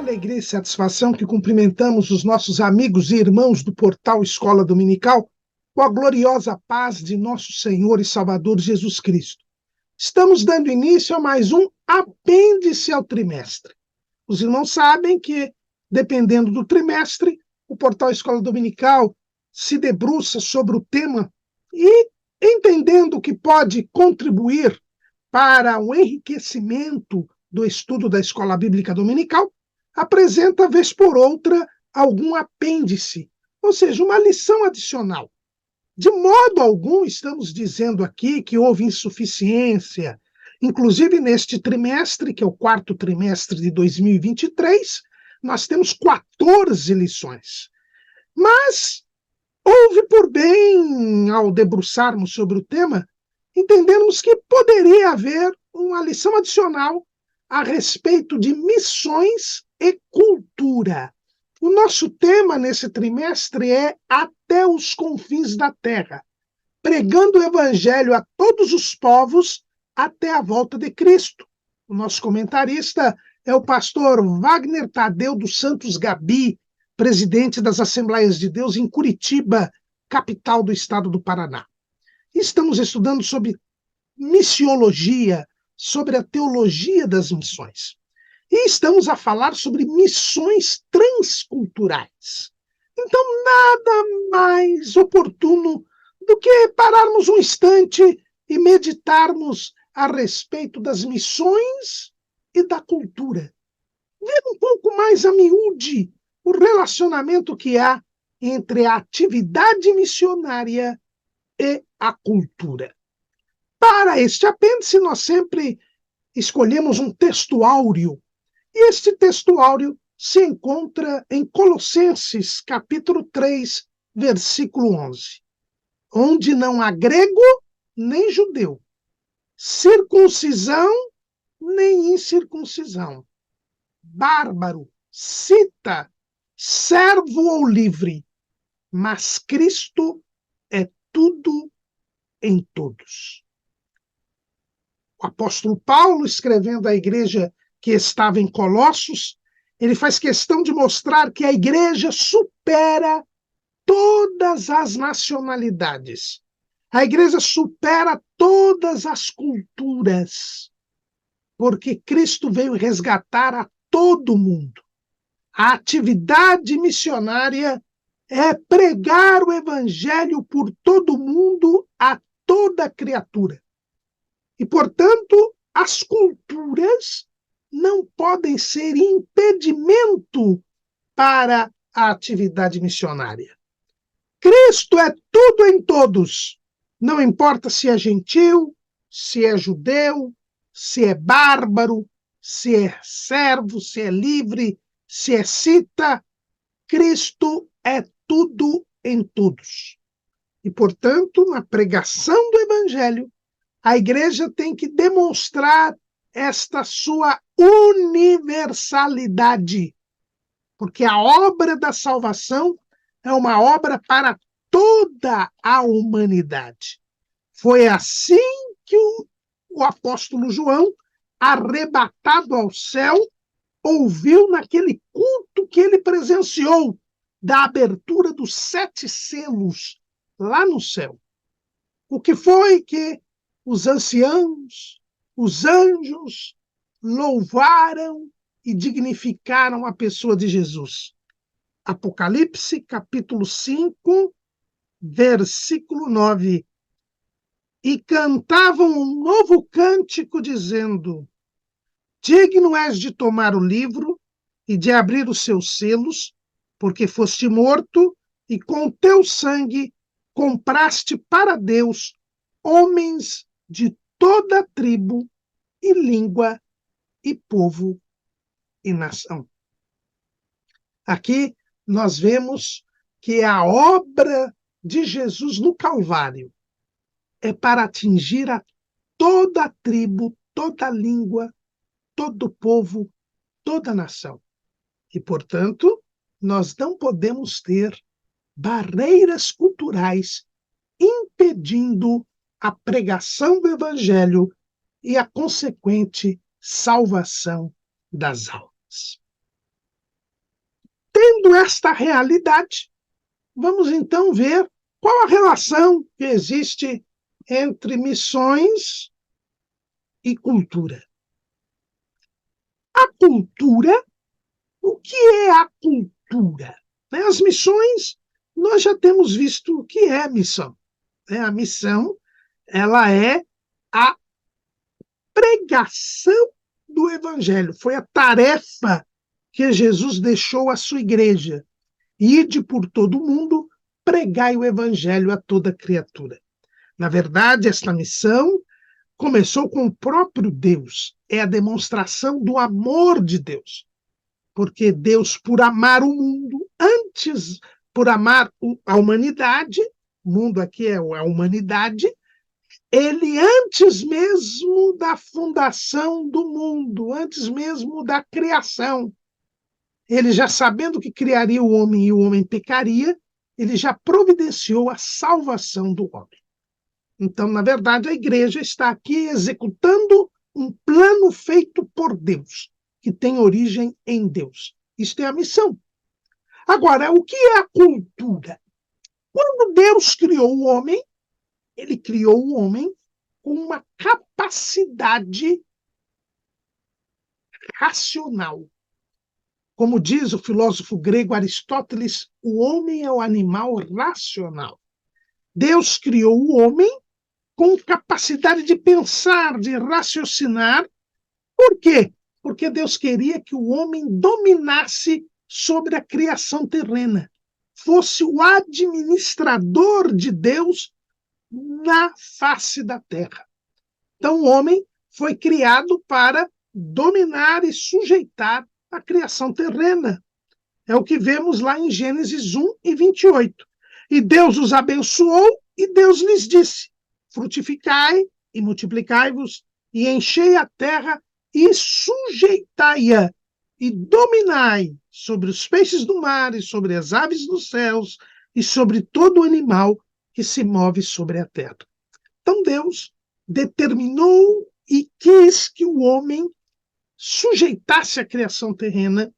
alegria e satisfação que cumprimentamos os nossos amigos e irmãos do portal Escola Dominical com a gloriosa paz de nosso Senhor e Salvador Jesus Cristo. Estamos dando início a mais um apêndice ao trimestre. Os irmãos sabem que, dependendo do trimestre, o portal Escola Dominical se debruça sobre o tema e, entendendo que pode contribuir para o enriquecimento do estudo da Escola Bíblica Dominical, apresenta, vez por outra, algum apêndice, ou seja, uma lição adicional. De modo algum estamos dizendo aqui que houve insuficiência, inclusive neste trimestre, que é o quarto trimestre de 2023, nós temos 14 lições. Mas houve por bem, ao debruçarmos sobre o tema, entendermos que poderia haver uma lição adicional a respeito de missões e cultura. O nosso tema nesse trimestre é Até os Confins da Terra, pregando o Evangelho a todos os povos até a volta de Cristo. O nosso comentarista é o pastor Wagner Tadeu dos Santos Gabi, presidente das Assembleias de Deus em Curitiba, capital do estado do Paraná. Estamos estudando sobre missiologia, sobre a teologia das missões. E estamos a falar sobre missões transculturais. Então, nada mais oportuno do que pararmos um instante e meditarmos a respeito das missões e da cultura. Ver um pouco mais a miúde o relacionamento que há entre a atividade missionária e a cultura. Para este apêndice, nós sempre escolhemos um textuáureo, e este textuáureo se encontra em Colossenses, capítulo 3, versículo 11, onde não há grego nem judeu, circuncisão nem incircuncisão, bárbaro, cita, servo ou livre, mas Cristo é tudo em todos. O apóstolo Paulo, escrevendo à igreja que estava em Colossos, ele faz questão de mostrar que a igreja supera todas as nacionalidades. A igreja supera todas as culturas, porque Cristo veio resgatar a todo mundo. A atividade missionária é pregar o evangelho por todo mundo a toda criatura. E, portanto, as culturas não podem ser impedimento para a atividade missionária. Cristo é tudo em todos. Não importa se é gentil, se é judeu, se é bárbaro, se é servo, se é livre, se é cita. Cristo é tudo em todos. E, portanto, na pregação do evangelho, a igreja tem que demonstrar esta sua universalidade, porque a obra da salvação é uma obra para toda a humanidade. Foi assim que o apóstolo João, arrebatado ao céu, ouviu naquele culto que ele presenciou, da abertura dos 7 selos lá no céu. O que foi que os anciãos, os anjos, louvaram e dignificaram a pessoa de Jesus. Apocalipse, capítulo 5, versículo 9. E cantavam um novo cântico, dizendo: Digno és de tomar o livro e de abrir os seus selos, porque foste morto e com teu sangue compraste para Deus homens de toda tribo e língua e povo e nação. Aqui nós vemos que a obra de Jesus no Calvário é para atingir a toda a tribo, toda a língua, todo o povo, toda a nação. E, portanto, nós não podemos ter barreiras culturais impedindo a pregação do evangelho e a consequente salvação das almas. Tendo esta realidade, vamos então ver qual a relação que existe entre missões e cultura. A cultura, o que é a cultura? As missões, nós já temos visto o que é a missão. A missão, ela é a pregação do evangelho. Foi a tarefa que Jesus deixou à sua igreja. Ide por todo o mundo, pregai o evangelho a toda criatura. Na verdade, esta missão começou com o próprio Deus. É a demonstração do amor de Deus. Porque Deus, por amar o mundo, antes, por amar a humanidade, o mundo aqui é a humanidade, ele, antes mesmo da fundação do mundo, antes mesmo da criação, ele já sabendo que criaria o homem e o homem pecaria, ele já providenciou a salvação do homem. Então, na verdade, a igreja está aqui executando um plano feito por Deus, que tem origem em Deus. Isto é a missão. Agora, o que é a cultura? Quando Deus criou o homem, ele criou o homem com uma capacidade racional. Como diz o filósofo grego Aristóteles, o homem é o animal racional. Deus criou o homem com capacidade de pensar, de raciocinar. Por quê? Porque Deus queria que o homem dominasse sobre a criação terrena, fosse o administrador de Deus na face da terra. Então, o homem foi criado para dominar e sujeitar a criação terrena. É o que vemos lá em Gênesis 1 e 28. E Deus os abençoou e Deus lhes disse: frutificai e multiplicai-vos e enchei a terra e sujeitai-a e dominai sobre os peixes do mar e sobre as aves dos céus e sobre todo animal que se move sobre a terra. Então Deus determinou e quis que o homem sujeitasse a criação terrena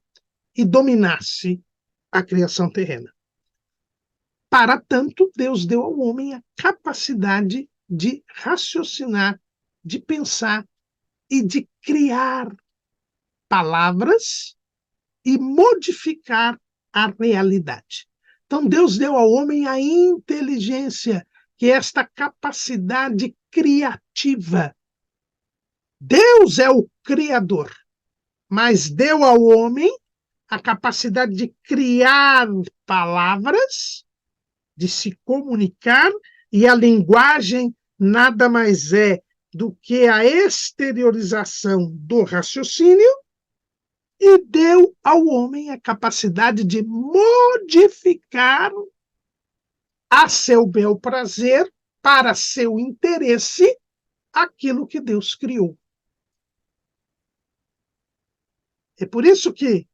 e dominasse a criação terrena. Para tanto, Deus deu ao homem a capacidade de raciocinar, de pensar e de criar palavras e modificar a realidade. Então, Deus deu ao homem a inteligência, que é esta capacidade criativa. Deus é o Criador, mas deu ao homem a capacidade de criar palavras, de se comunicar, e a linguagem nada mais é do que a exteriorização do raciocínio, e deu ao homem a capacidade de modificar a seu bel prazer, para seu interesse, aquilo que Deus criou. É por isso que,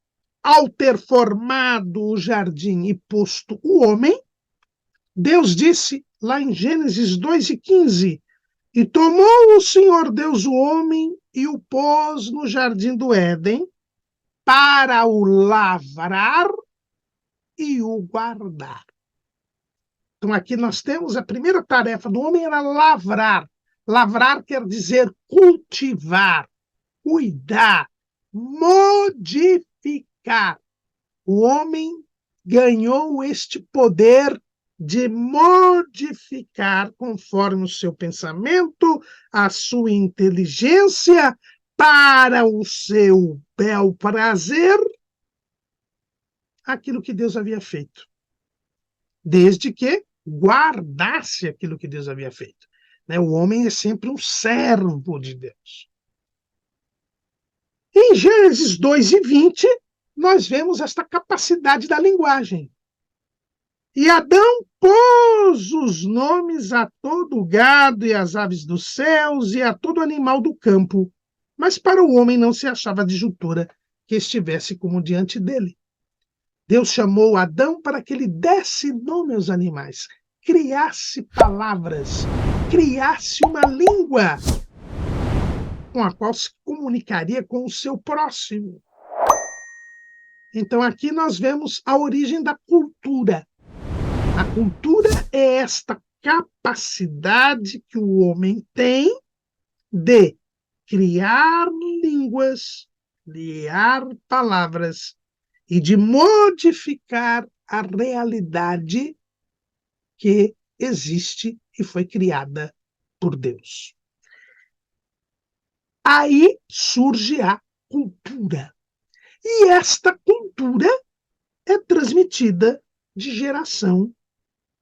ao ter formado o jardim e posto o homem, Deus disse lá em Gênesis 2:15, e tomou o Senhor Deus o homem e o pôs no jardim do Éden para o lavrar e o guardar. Então aqui nós temos a primeira tarefa do homem era lavrar. Lavrar quer dizer cultivar, cuidar, modificar. O homem ganhou este poder de modificar conforme o seu pensamento, a sua inteligência, para o seu bel prazer, aquilo que Deus havia feito. Desde que guardasse aquilo que Deus havia feito. O homem é sempre um servo de Deus. Em Gênesis 2:20, nós vemos esta capacidade da linguagem. E Adão pôs os nomes a todo o gado e às aves dos céus e a todo animal do campo, mas para o homem não se achava disjuntura que estivesse como diante dele. Deus chamou Adão para que ele desse nome aos animais, criasse palavras, criasse uma língua com a qual se comunicaria com o seu próximo. Então, aqui nós vemos a origem da cultura. A cultura é esta capacidade que o homem tem de criar línguas, criar palavras e de modificar a realidade que existe e foi criada por Deus. Aí surge a cultura. E esta cultura é transmitida de geração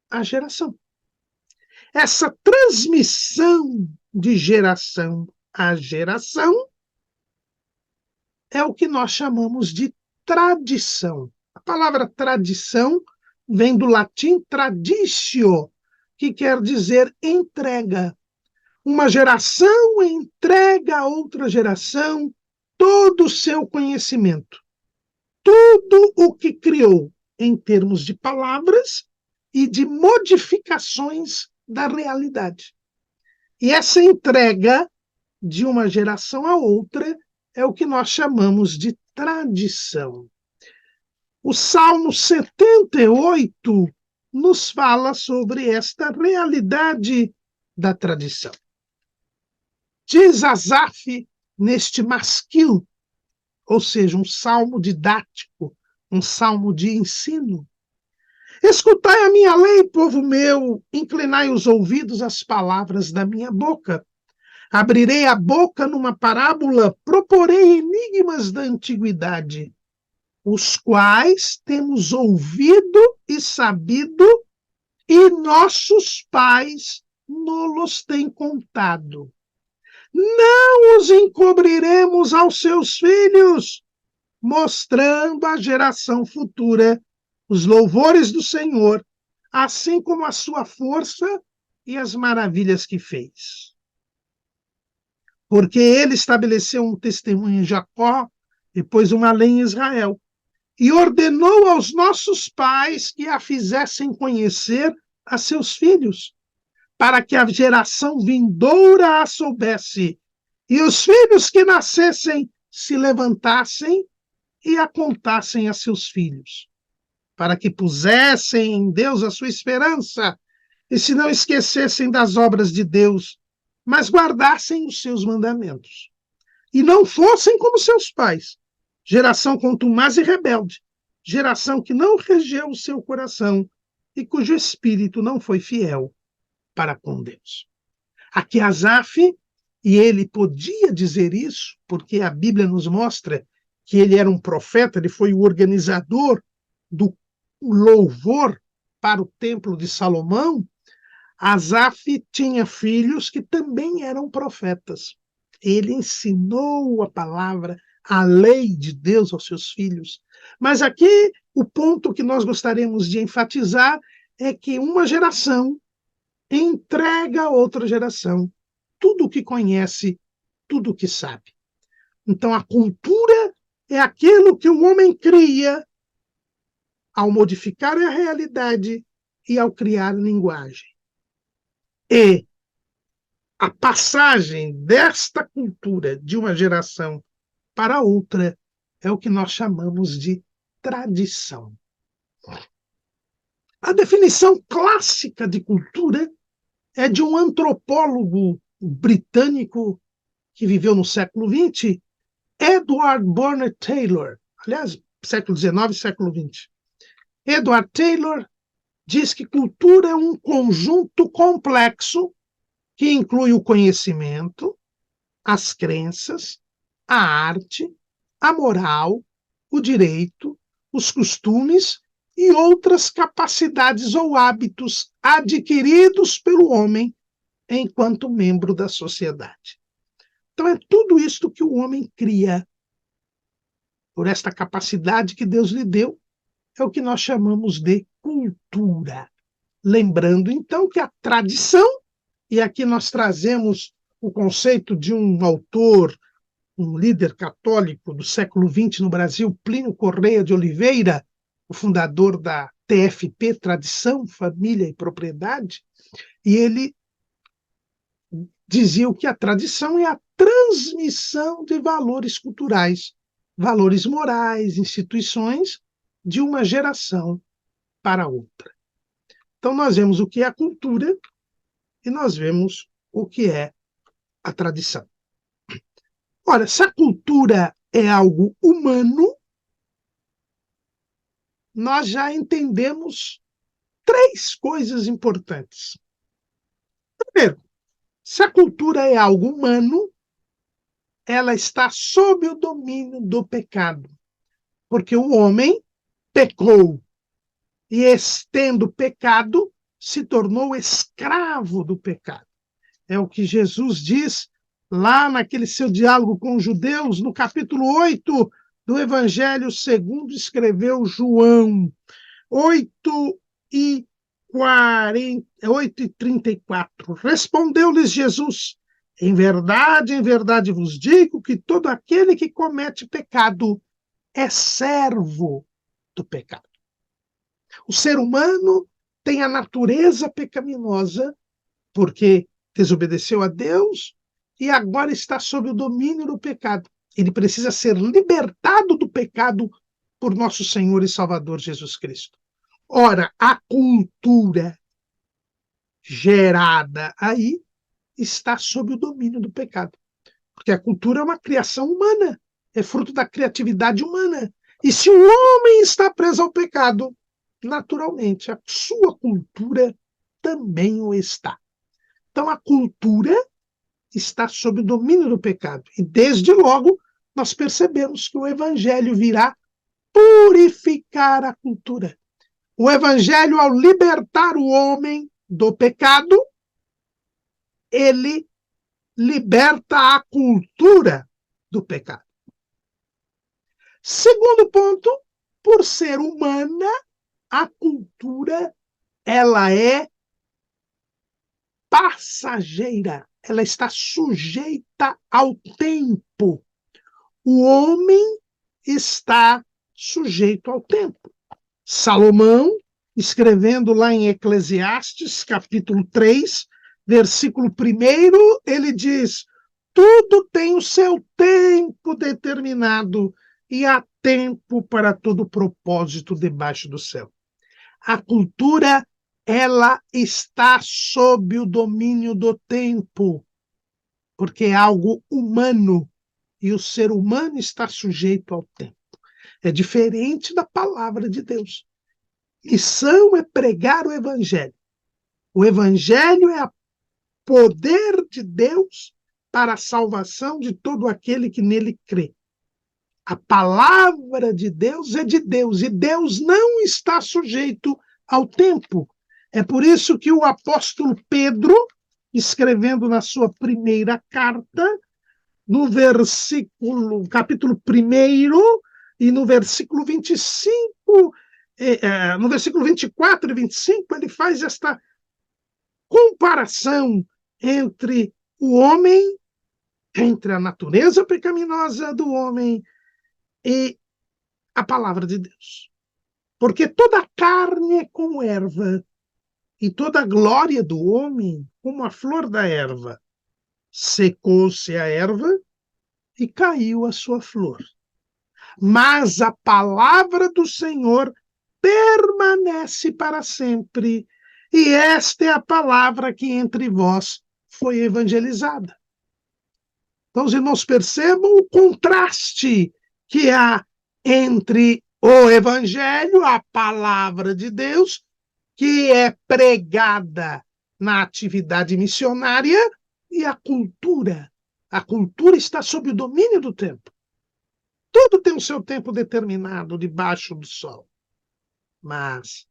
a geração. Essa transmissão de geração a geração é o que nós chamamos de tradição. A palavra tradição vem do latim traditio, que quer dizer entrega. Uma geração entrega a outra geração todo o seu conhecimento, tudo o que criou em termos de palavras e de modificações da realidade. E essa entrega de uma geração a outra é o que nós chamamos de tradição. O Salmo 78 nos fala sobre esta realidade da tradição. Diz Asaf neste masquil, ou seja, um salmo didático, um salmo de ensino. Escutai a minha lei, povo meu, inclinai os ouvidos às palavras da minha boca. Abrirei a boca numa parábola, proporei enigmas da antiguidade, os quais temos ouvido e sabido, e nossos pais nos têm contado. Não os encobriremos aos seus filhos, mostrando à geração futura os louvores do Senhor, assim como a sua força e as maravilhas que fez. Porque ele estabeleceu um testemunho em Jacó e pôs uma lei em Israel, e ordenou aos nossos pais que a fizessem conhecer a seus filhos, para que a geração vindoura a soubesse, e os filhos que nascessem se levantassem e a contassem a seus filhos, para que pusessem em Deus a sua esperança, e se não esquecessem das obras de Deus, mas guardassem os seus mandamentos, e não fossem como seus pais, geração contumaz e rebelde, geração que não regeu o seu coração e cujo espírito não foi fiel para com Deus. Aqui Asaf, e ele podia dizer isso, porque a Bíblia nos mostra que ele era um profeta, ele foi o organizador do louvor para o templo de Salomão. Asaf tinha filhos que também eram profetas. Ele ensinou a palavra, a lei de Deus aos seus filhos. Mas aqui o ponto que nós gostaríamos de enfatizar é que uma geração entrega a outra geração tudo o que conhece, tudo o que sabe. Então, a cultura é aquilo que o homem cria ao modificar a realidade e ao criar linguagem. E a passagem desta cultura de uma geração para outra é o que nós chamamos de tradição. A definição clássica de cultura é de um antropólogo britânico que viveu no século XX, Edward Burnett Taylor. Aliás, século XIX e século XX. Edward Taylor diz que cultura é um conjunto complexo que inclui o conhecimento, as crenças, a arte, a moral, o direito, os costumes e outras capacidades ou hábitos adquiridos pelo homem enquanto membro da sociedade. Então é tudo isto que o homem cria. Por esta capacidade que Deus lhe deu, é o que nós chamamos de cultura. Lembrando, então, que a tradição, e aqui nós trazemos o conceito de um autor, um líder católico do século XX no Brasil, Plínio Correia de Oliveira, o fundador da TFP, Tradição, Família e Propriedade, e ele dizia que a tradição é a transmissão de valores culturais valores morais, instituições de uma geração para outra. Então, nós vemos o que é a cultura e nós vemos o que é a tradição. Ora, se a cultura é algo humano, nós já entendemos três coisas importantes. Primeiro, se a cultura é algo humano, ela está sob o domínio do pecado, porque o homem pecou e, tendo pecado, se tornou escravo do pecado. É o que Jesus diz lá naquele seu diálogo com os judeus, no capítulo 8 do Evangelho segundo escreveu João, 8:34. Respondeu-lhes Jesus: em verdade vos digo que todo aquele que comete pecado é servo do pecado. O ser humano tem a natureza pecaminosa porque desobedeceu a Deus e agora está sob o domínio do pecado. Ele precisa ser libertado do pecado por nosso Senhor e Salvador Jesus Cristo. Ora, a cultura gerada aí está sob o domínio do pecado. Porque a cultura é uma criação humana, é fruto da criatividade humana. E se o homem está preso ao pecado, naturalmente a sua cultura também o está. Então a cultura está sob o domínio do pecado. E desde logo nós percebemos que o evangelho virá purificar a cultura. O evangelho, ao libertar o homem do pecado, ele liberta a cultura do pecado. Segundo ponto, por ser humana, a cultura ela é passageira, ela está sujeita ao tempo. O homem está sujeito ao tempo. Salomão, escrevendo lá em Eclesiastes, capítulo 3, versículo 1, ele diz: tudo tem o seu tempo determinado e há tempo para todo propósito debaixo do céu. A cultura, ela está sob o domínio do tempo, porque é algo humano e o ser humano está sujeito ao tempo. É diferente da palavra de Deus. Missão é pregar o evangelho. O evangelho é o poder de Deus para a salvação de todo aquele que nele crê. A palavra de Deus é de Deus e Deus não está sujeito ao tempo. É por isso que o apóstolo Pedro, escrevendo na sua primeira carta, no capítulo 1 e no versículo 25, no versículo 24 e 25, ele faz esta comparação entre o homem, entre a natureza pecaminosa do homem e a palavra de Deus. Porque toda a carne é como erva, e toda a glória do homem como a flor da erva. Secou-se a erva e caiu a sua flor. Mas a palavra do Senhor permanece para sempre, e esta é a palavra que entre vós foi evangelizada. Então, os irmãos percebam o contraste que há entre o evangelho, a palavra de Deus, que é pregada na atividade missionária, e a cultura. A cultura está sob o domínio do tempo. Tudo tem o seu tempo determinado debaixo do sol. Mas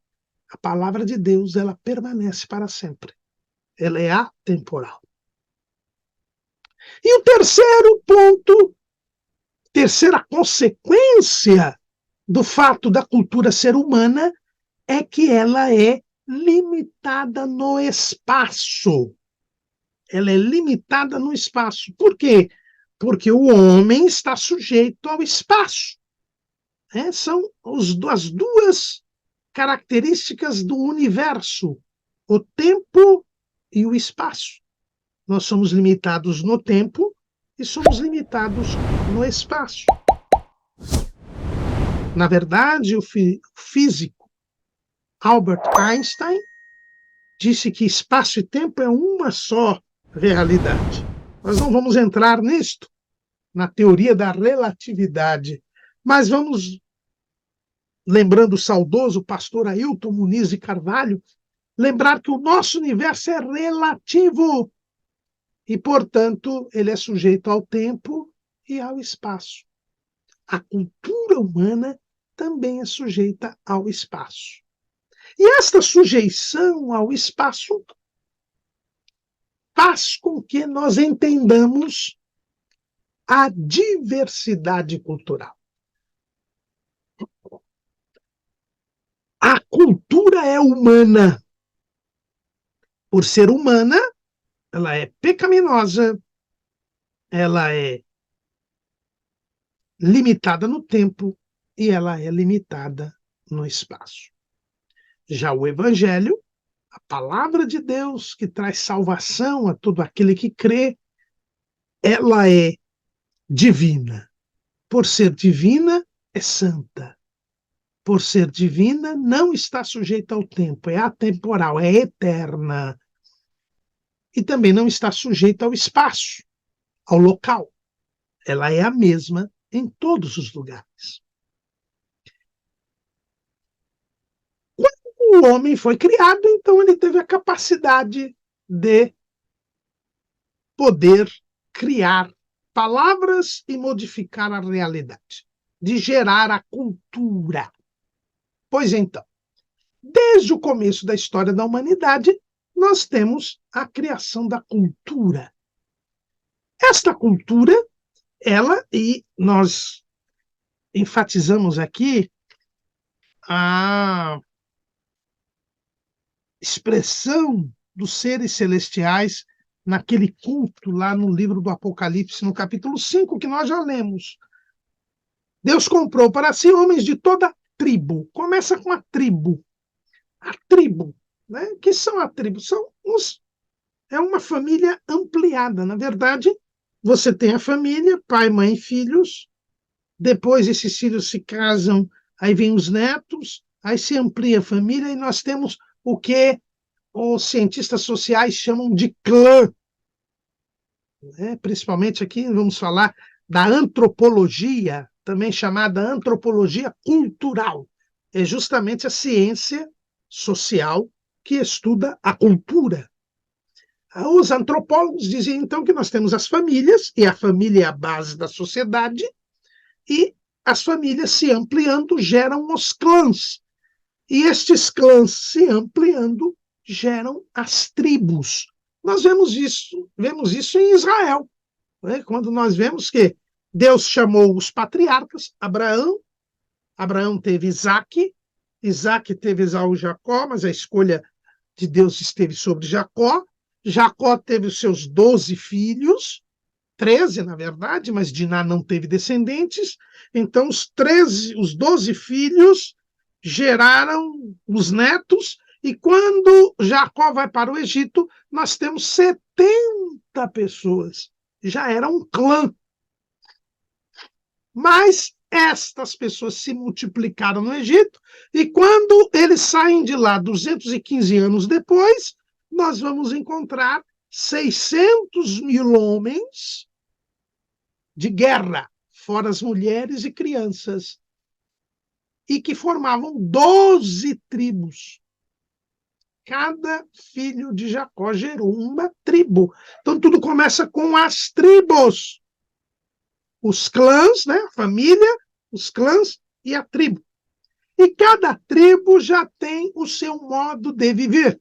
a palavra de Deus, ela permanece para sempre. Ela é atemporal. E o terceiro ponto, terceira consequência do fato da cultura ser humana é que ela é limitada no espaço. Ela é limitada no espaço. Por quê? Porque o homem está sujeito ao espaço. São as duas características do universo, o tempo e o espaço. Nós somos limitados no tempo e somos limitados no espaço. Na verdade, o físico Albert Einstein disse que espaço e tempo é uma só realidade. Nós não vamos entrar nisto, na teoria da relatividade, mas vamos, lembrando o saudoso pastor Ailton Muniz de Carvalho, lembrar que o nosso universo é relativo e, portanto, ele é sujeito ao tempo e ao espaço. A cultura humana também é sujeita ao espaço. E esta sujeição ao espaço faz com que nós entendamos a diversidade cultural. A cultura é humana. Por ser humana, ela é pecaminosa, ela é limitada no tempo e ela é limitada no espaço. Já o Evangelho, a palavra de Deus que traz salvação a todo aquele que crê, ela é divina. Por ser divina, é santa. Por ser divina, não está sujeita ao tempo, é atemporal, é eterna. E também não está sujeita ao espaço, ao local. Ela é a mesma em todos os lugares. Quando o homem foi criado, então ele teve a capacidade de poder criar palavras e modificar a realidade, de gerar a cultura. Pois então, desde o começo da história da humanidade, nós temos a criação da cultura. Esta cultura, ela, e nós enfatizamos aqui a expressão dos seres celestiais naquele culto lá no livro do Apocalipse, no capítulo 5, que nós já lemos. Deus comprou para si homens de toda tribo. Começa com a tribo. A tribo, né? Que são a tribo? É uma família ampliada. Na verdade, você tem a família, pai, mãe, filhos. Depois esses filhos se casam, aí vem os netos, aí se amplia a família e nós temos o que os cientistas sociais chamam de clã. Né? Principalmente aqui vamos falar da antropologia, também chamada antropologia cultural. É justamente a ciência social que estuda a cultura. Os antropólogos dizem, então, que nós temos as famílias, e a família é a base da sociedade, e as famílias se ampliando geram os clãs. E estes clãs se ampliando geram as tribos. Nós vemos isso em Israel, né? Quando nós vemos que Deus chamou os patriarcas, Abraão teve Isaque, Isaque teve Esaú e Jacó, mas a escolha de Deus esteve sobre Jacó. Jacó teve os seus 12 filhos, 13, na verdade, mas Diná não teve descendentes. Então, os 12 filhos geraram os netos, e quando Jacó vai para o Egito, nós temos 70 pessoas. Já era um clã. Mas estas pessoas se multiplicaram no Egito, e quando eles saem de lá 215 anos depois, nós vamos encontrar 600 mil homens de guerra, fora as mulheres e crianças, e que formavam 12 tribos. Cada filho de Jacó gerou uma tribo. Então tudo começa com as tribos. Os clãs, né? A família, os clãs e a tribo. E cada tribo já tem o seu modo de viver.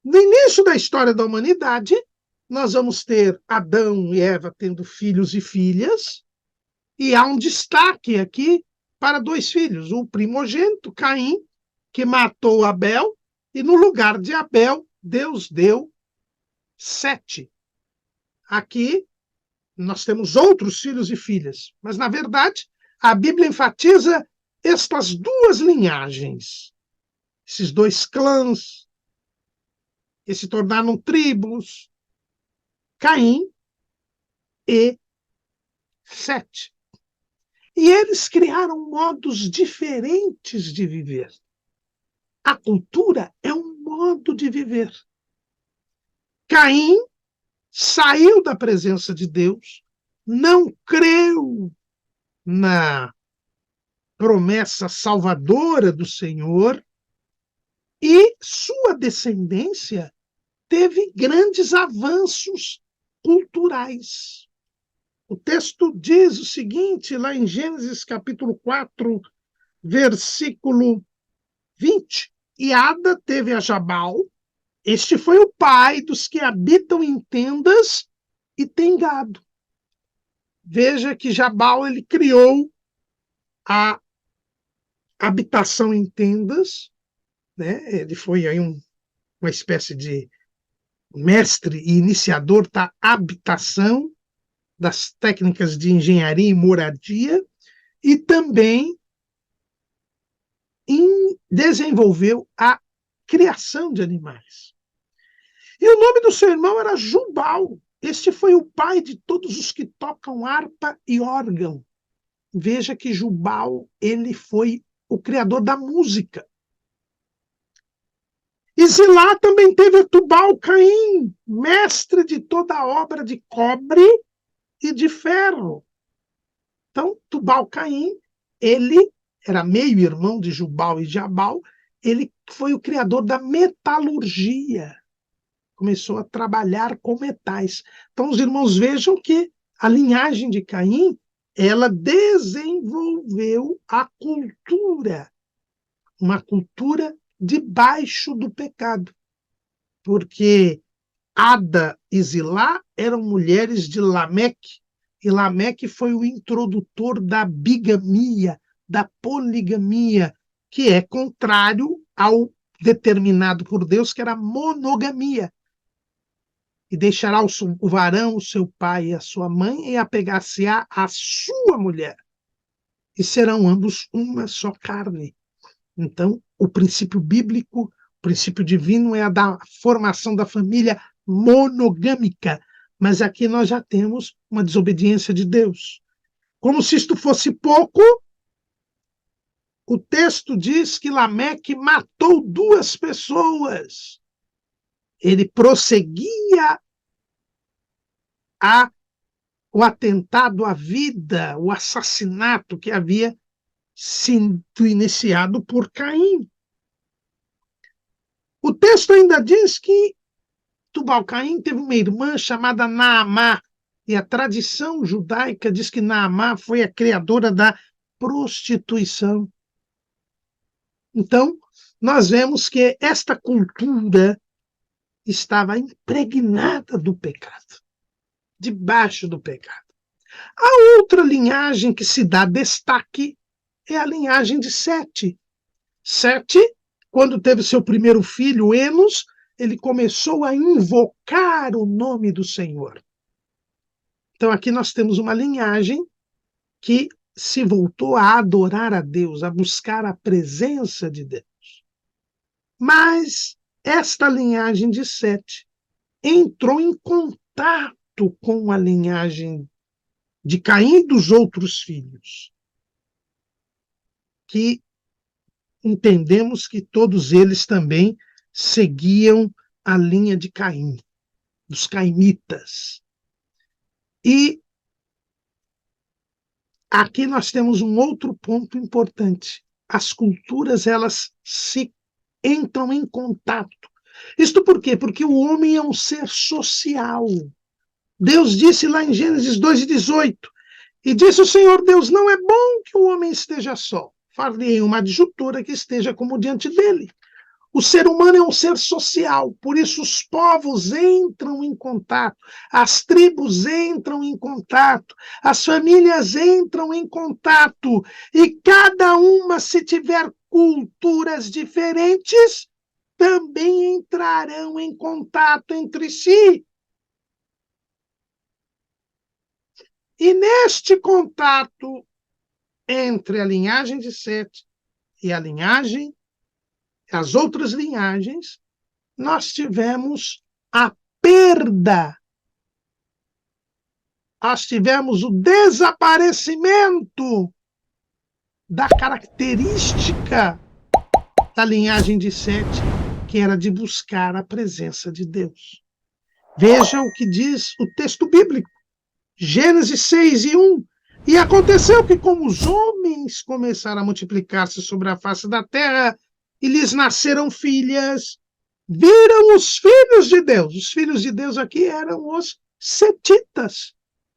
No início da história da humanidade, nós vamos ter Adão e Eva tendo filhos e filhas, e há um destaque aqui para 2 filhos. O primogênito, Caim, que matou Abel, e no lugar de Abel, Deus deu Sete. Aqui nós temos outros filhos e filhas, mas, na verdade, a Bíblia enfatiza estas 2 linhagens, esses 2 clãs, que se tornaram tribos, Caim e Sete. E eles criaram modos diferentes de viver. A cultura é um modo de viver. Caim saiu da presença de Deus, não creu na promessa salvadora do Senhor, e sua descendência teve grandes avanços culturais. O texto diz o seguinte, lá em Gênesis capítulo 4, versículo 20. E Ada teve a Jabal, este foi o pai dos que habitam em tendas e têm gado. Veja que Jabal ele criou a habitação em tendas, né? Ele foi aí uma espécie de mestre e iniciador da habitação, das técnicas de engenharia e moradia, e também desenvolveu a criação de animais. E o nome do seu irmão era Jubal. Este foi o pai de todos os que tocam harpa e órgão. Veja que Jubal ele foi o criador da música. E Zilá também teve Tubal-Caim, mestre de toda a obra de cobre e de ferro. Então, Tubal-Caim, ele era meio-irmão de Jubal e Jabal, ele foi o criador da metalurgia. Começou a trabalhar com metais. Então, os irmãos vejam que a linhagem de Caim, ela desenvolveu a cultura, uma cultura debaixo do pecado, porque Ada e Zilá eram mulheres de Lameque, e Lameque foi o introdutor da bigamia, da poligamia, que é contrário ao determinado por Deus, que era a monogamia. E deixará o varão, o seu pai e a sua mãe, e apegar-se-á à sua mulher, e serão ambos uma só carne. Então, o princípio bíblico, o princípio divino é a da formação da família monogâmica, mas aqui nós já temos uma desobediência de Deus. Como se isto fosse pouco, o texto diz que Lameque matou 2 pessoas. Ele prosseguia o atentado à vida, o assassinato que havia sido iniciado por Caim. O texto ainda diz que Tubal-Caim teve uma irmã chamada Naamá, e a tradição judaica diz que Naamá foi a criadora da prostituição. Então, nós vemos que esta cultura estava impregnada do pecado, debaixo do pecado. A outra linhagem que se dá destaque é a linhagem de Sete. Sete, quando teve seu primeiro filho, Enos, ele começou a invocar o nome do Senhor. Então aqui nós temos uma linhagem que se voltou a adorar a Deus, a buscar a presença de Deus. Mas esta linhagem de Sete entrou em contato com a linhagem de Caim e dos outros filhos, que entendemos que todos eles também seguiam a linha de Caim, dos caimitas. E aqui nós temos um outro ponto importante. As culturas, elas se entram em contato. Isto por quê? Porque o homem é um ser social. Deus disse lá em Gênesis 2:18, e disse o Senhor Deus, não é bom que o homem esteja só. Far-lhe uma adjutora que esteja como diante dele. O ser humano é um ser social, por isso os povos entram em contato, as tribos entram em contato, as famílias entram em contato, e cada uma, se tiver culturas diferentes, também entrarão em contato entre si. E neste contato entre a linhagem de Sete e as outras linhagens, nós tivemos a perda, nós tivemos o desaparecimento da característica da linhagem de Sete, que era de buscar a presença de Deus. Veja o que diz o texto bíblico. Gênesis 6:1. E aconteceu que, como os homens começaram a multiplicar-se sobre a face da terra, e lhes nasceram filhas, viram os filhos de Deus. Os filhos de Deus aqui eram os setitas,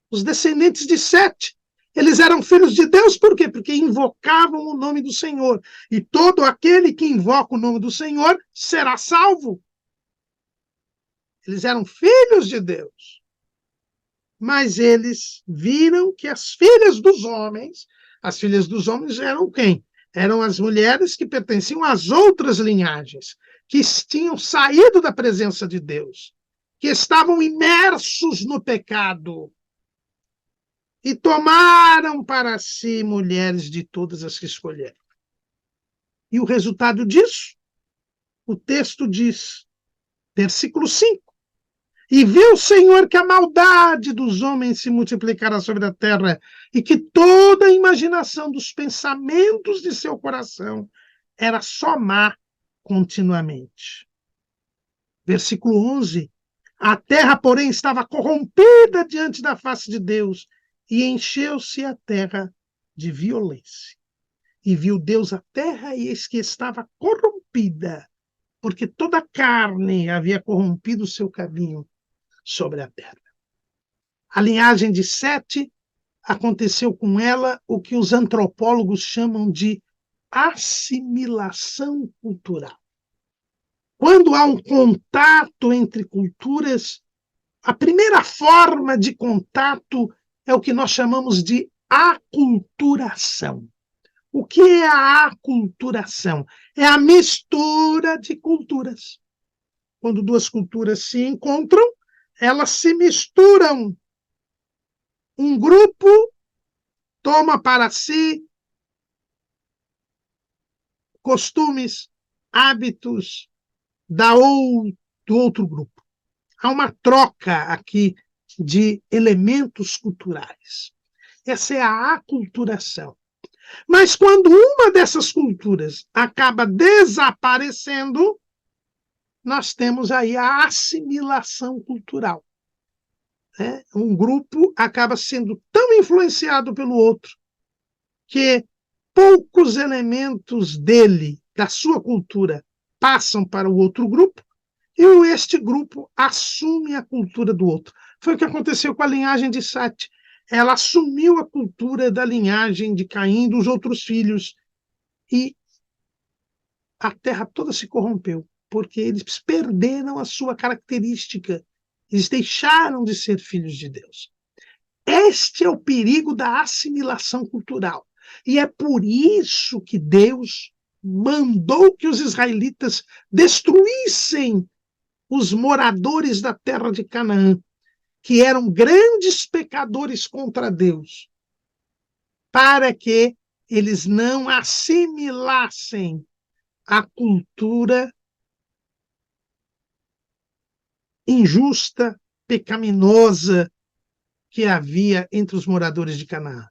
os descendentes de Sete. Eles eram filhos de Deus por quê? Porque invocavam o nome do Senhor. E todo aquele que invoca o nome do Senhor será salvo. Eles eram filhos de Deus. Mas eles viram que as filhas dos homens eram quem? Eram as mulheres que pertenciam às outras linhagens, que tinham saído da presença de Deus, que estavam imersos no pecado, e tomaram para si mulheres de todas as que escolheram. E o resultado disso, o texto diz, versículo 5, e viu o Senhor que a maldade dos homens se multiplicara sobre a terra e que toda a imaginação dos pensamentos de seu coração era só má continuamente. Versículo 11, a terra, porém, estava corrompida diante da face de Deus e encheu-se a terra de violência. E viu Deus a terra e eis que estava corrompida, porque toda a carne havia corrompido o seu caminho sobre a terra. A linhagem de Sete, aconteceu com ela o que os antropólogos chamam de assimilação cultural. Quando há um contato entre culturas, a primeira forma de contato é o que nós chamamos de aculturação. O que é a aculturação? É a mistura de culturas. Quando duas culturas se encontram, elas se misturam. Um grupo toma para si costumes, hábitos do outro grupo. Há uma troca aqui de elementos culturais. Essa é a aculturação. Mas quando uma dessas culturas acaba desaparecendo, nós temos aí a assimilação cultural. Um grupo acaba sendo tão influenciado pelo outro que poucos elementos dele, da sua cultura, passam para o outro grupo e este grupo assume a cultura do outro. Foi o que aconteceu com a linhagem de Sete. Ela assumiu a cultura da linhagem de Caim, dos outros filhos, e a terra toda se corrompeu, porque eles perderam a sua característica. Eles deixaram de ser filhos de Deus. Este é o perigo da assimilação cultural. E é por isso que Deus mandou que os israelitas destruíssem os moradores da terra de Canaã, que eram grandes pecadores contra Deus, para que eles não assimilassem a cultura injusta, pecaminosa que havia entre os moradores de Canaã.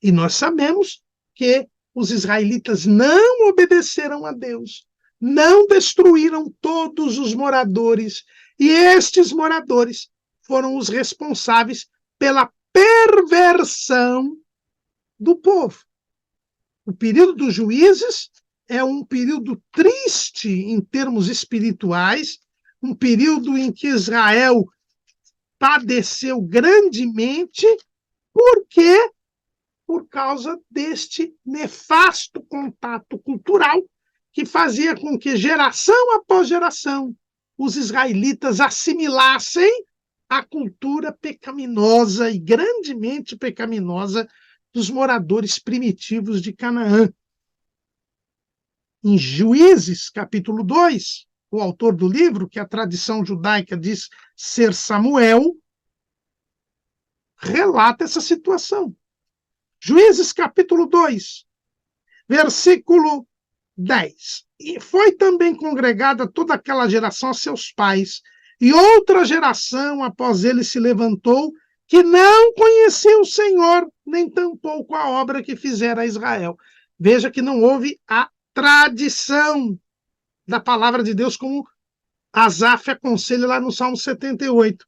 E nós sabemos que os israelitas não obedeceram a Deus, não destruíram todos os moradores, e estes moradores foram os responsáveis pela perversão do povo. O período dos juízes é um período triste em termos espirituais, um período em que Israel padeceu grandemente, porque por causa deste nefasto contato cultural que fazia com que geração após geração os israelitas assimilassem a cultura pecaminosa e grandemente pecaminosa dos moradores primitivos de Canaã. Em Juízes, capítulo 2, o autor do livro, que a tradição judaica diz ser Samuel, relata essa situação. Juízes, capítulo 2, versículo 10. E foi também congregada toda aquela geração a seus pais, e outra geração após ele se levantou, que não conhecia o Senhor, nem tampouco a obra que fizera a Israel. Veja que não houve a tradição da palavra de Deus, como Asaf aconselha lá no Salmo 78.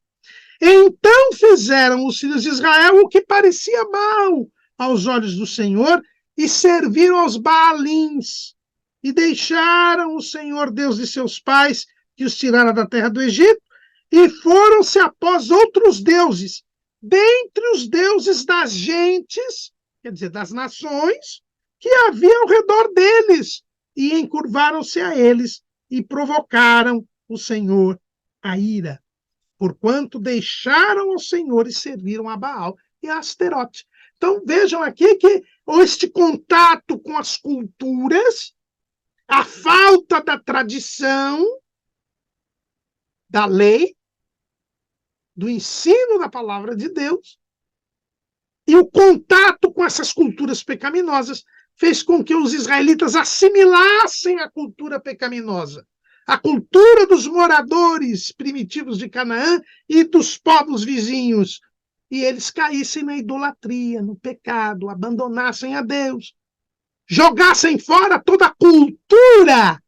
Então fizeram os filhos de Israel o que parecia mal aos olhos do Senhor e serviram aos Baalins e deixaram o Senhor Deus de seus pais, que os tirara da terra do Egito, e foram-se após outros deuses, dentre os deuses das gentes, quer dizer, das nações, que havia ao redor deles, e encurvaram-se a eles e provocaram o Senhor a ira, porquanto deixaram o Senhor e serviram a Baal e a Asterote. Então vejam aqui que este contato com as culturas, a falta da tradição, da lei, do ensino da palavra de Deus, e o contato com essas culturas pecaminosas fez com que os israelitas assimilassem a cultura pecaminosa, a cultura dos moradores primitivos de Canaã e dos povos vizinhos, e eles caíssem na idolatria, no pecado, abandonassem a Deus, jogassem fora toda a cultura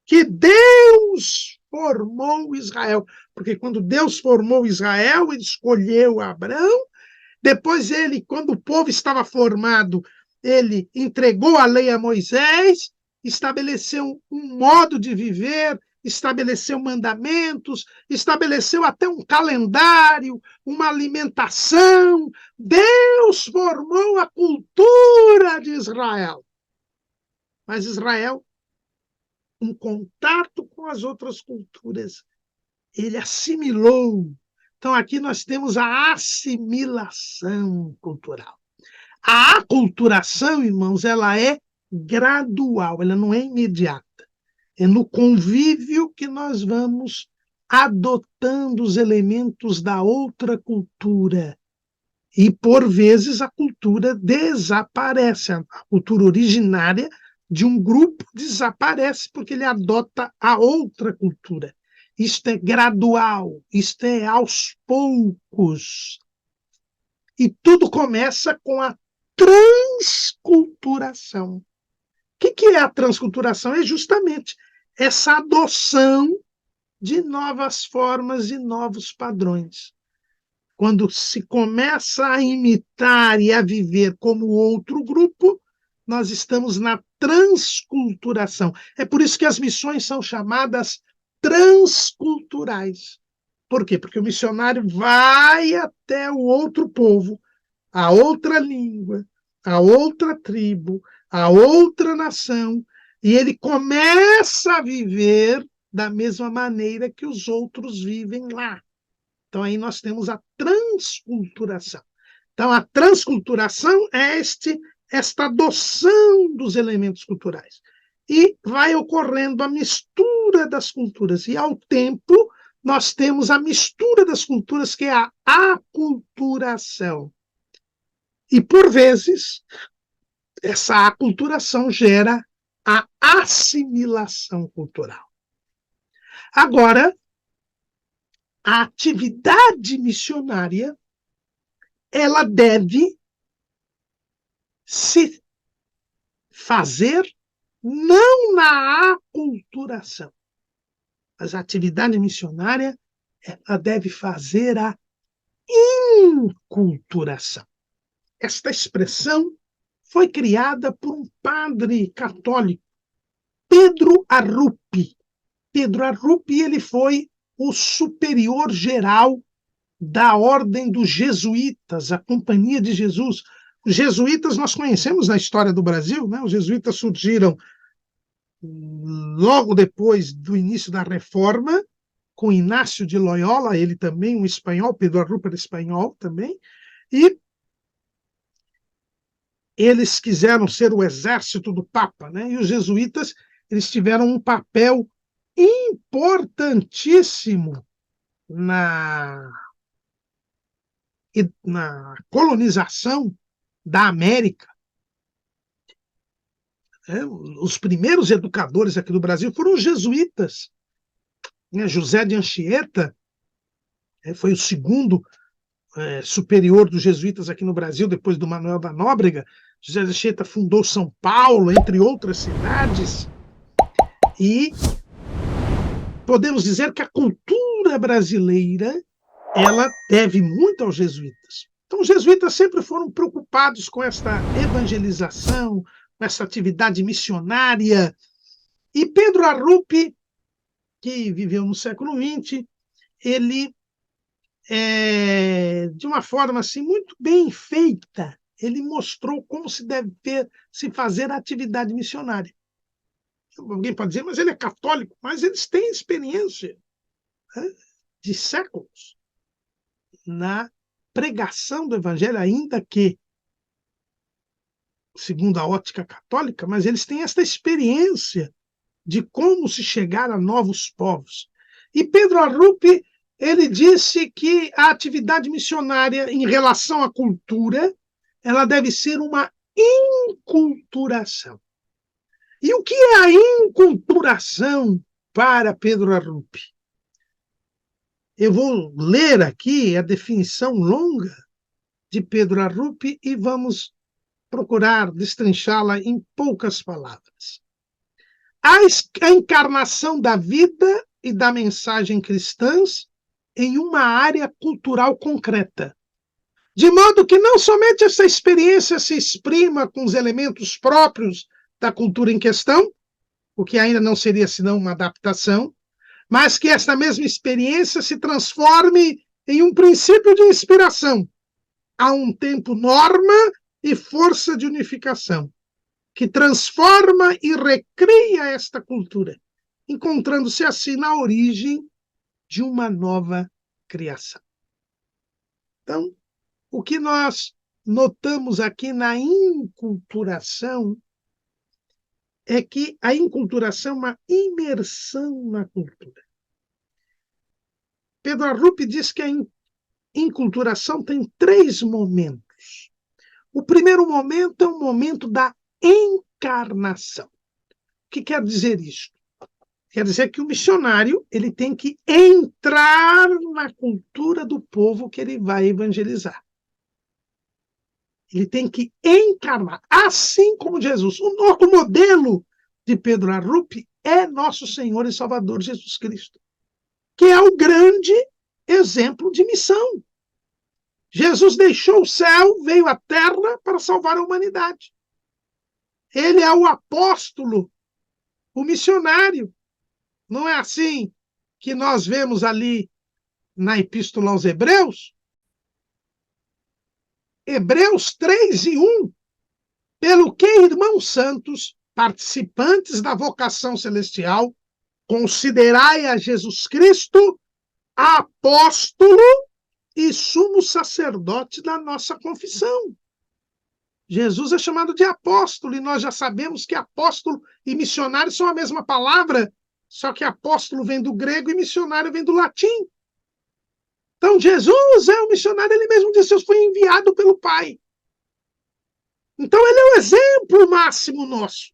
que Deus formou Israel. Porque quando Deus formou Israel, ele escolheu Abraão, depois ele, quando o povo estava formado, ele entregou a lei a Moisés, estabeleceu um modo de viver, estabeleceu mandamentos, estabeleceu até um calendário, uma alimentação. Deus formou a cultura de Israel. Mas Israel, em contato com as outras culturas, ele assimilou. Então, aqui nós temos a assimilação cultural. A aculturação, irmãos, ela é gradual, ela não é imediata. É no convívio que nós vamos adotando os elementos da outra cultura. E, por vezes, a cultura desaparece. A cultura originária de um grupo desaparece porque ele adota a outra cultura. Isto é gradual, isto é aos poucos. E tudo começa com a transculturação. O que é a transculturação? É justamente essa adoção de novas formas e novos padrões. Quando se começa a imitar e a viver como outro grupo, nós estamos na transculturação. É por isso que as missões são chamadas transculturais. Por quê? Porque o missionário vai até o outro povo, a outra língua, a outra tribo, a outra nação, e ele começa a viver da mesma maneira que os outros vivem lá. Então, aí nós temos a transculturação. Então, a transculturação é esta adoção dos elementos culturais. E vai ocorrendo a mistura das culturas. E, ao tempo, nós temos a mistura das culturas, que é a aculturação. E, por vezes, essa aculturação gera a assimilação cultural. Agora, a atividade missionária, ela deve se fazer não na aculturação, mas a atividade missionária, ela deve fazer a inculturação. Esta expressão foi criada por um padre católico, Pedro Arrupi. Pedro Arrupi, ele foi o superior geral da Ordem dos Jesuítas, a Companhia de Jesus. Os jesuítas nós conhecemos na história do Brasil, né? Os jesuítas surgiram logo depois do início da Reforma, com Inácio de Loyola, ele também um espanhol, Pedro Arrupi era espanhol também, e eles quiseram ser o exército do Papa, né? E os jesuítas, eles tiveram um papel importantíssimo na colonização da América. Os primeiros educadores aqui do Brasil foram os jesuítas. José de Anchieta foi o segundo superior dos jesuítas aqui no Brasil, depois do Manuel da Nóbrega, José de Anchieta fundou São Paulo, entre outras cidades, e podemos dizer que a cultura brasileira ela deve muito aos jesuítas. Então, os jesuítas sempre foram preocupados com esta evangelização, com essa atividade missionária. E Pedro Arrupe, que viveu no século XX, ele, de uma forma assim, muito bem feita, ele mostrou como se deve se fazer a atividade missionária. Alguém pode dizer, mas ele é católico, mas eles têm experiência, né, de séculos na pregação do evangelho, ainda que segundo a ótica católica, mas eles têm esta experiência de como se chegar a novos povos. E Pedro Arrupe, ele disse que a atividade missionária em relação à cultura, ela deve ser uma inculturação. E o que é a inculturação para Pedro Arrupe? Eu vou ler aqui a definição longa de Pedro Arrupe e vamos procurar destrinchá-la em poucas palavras. A encarnação da vida e da mensagem cristãs em uma área cultural concreta, de modo que não somente essa experiência se exprima com os elementos próprios da cultura em questão, o que ainda não seria senão uma adaptação, mas que esta mesma experiência se transforme em um princípio de inspiração, a um tempo norma e força de unificação, que transforma e recria esta cultura, encontrando-se assim na origem de uma nova criação. Então, o que nós notamos aqui na inculturação é que a inculturação é uma imersão na cultura. Pedro Arrupe diz que a inculturação tem 3 momentos. O primeiro momento é o momento da encarnação. O que quer dizer isso? Quer dizer que o missionário ele tem que entrar na cultura do povo que ele vai evangelizar. Ele tem que encarnar, assim como Jesus. O nosso modelo de Pedro Arrupe é nosso Senhor e Salvador Jesus Cristo, que é o grande exemplo de missão. Jesus deixou o céu, veio à terra para salvar a humanidade. Ele é o apóstolo, o missionário. Não é assim que nós vemos ali na Epístola aos Hebreus? Hebreus 3:1. Pelo que, irmãos santos, participantes da vocação celestial, considerai a Jesus Cristo apóstolo e sumo sacerdote da nossa confissão. Jesus é chamado de apóstolo, e nós já sabemos que apóstolo e missionário são a mesma palavra, só que apóstolo vem do grego e missionário vem do latim. Então, Jesus é um missionário, ele mesmo disse, eu fui enviado pelo Pai. Então, ele é o exemplo máximo nosso.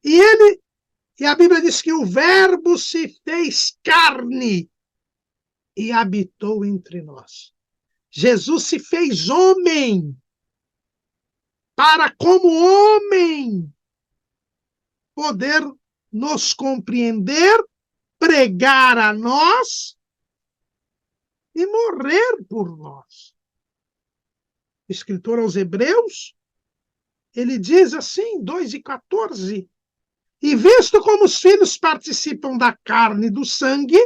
E a Bíblia diz que o Verbo se fez carne e habitou entre nós. Jesus se fez homem para, como homem, poder nos compreender, pregar a nós e morrer por nós. O escritor aos Hebreus, ele diz assim, 2:14, e visto como os filhos participam da carne e do sangue,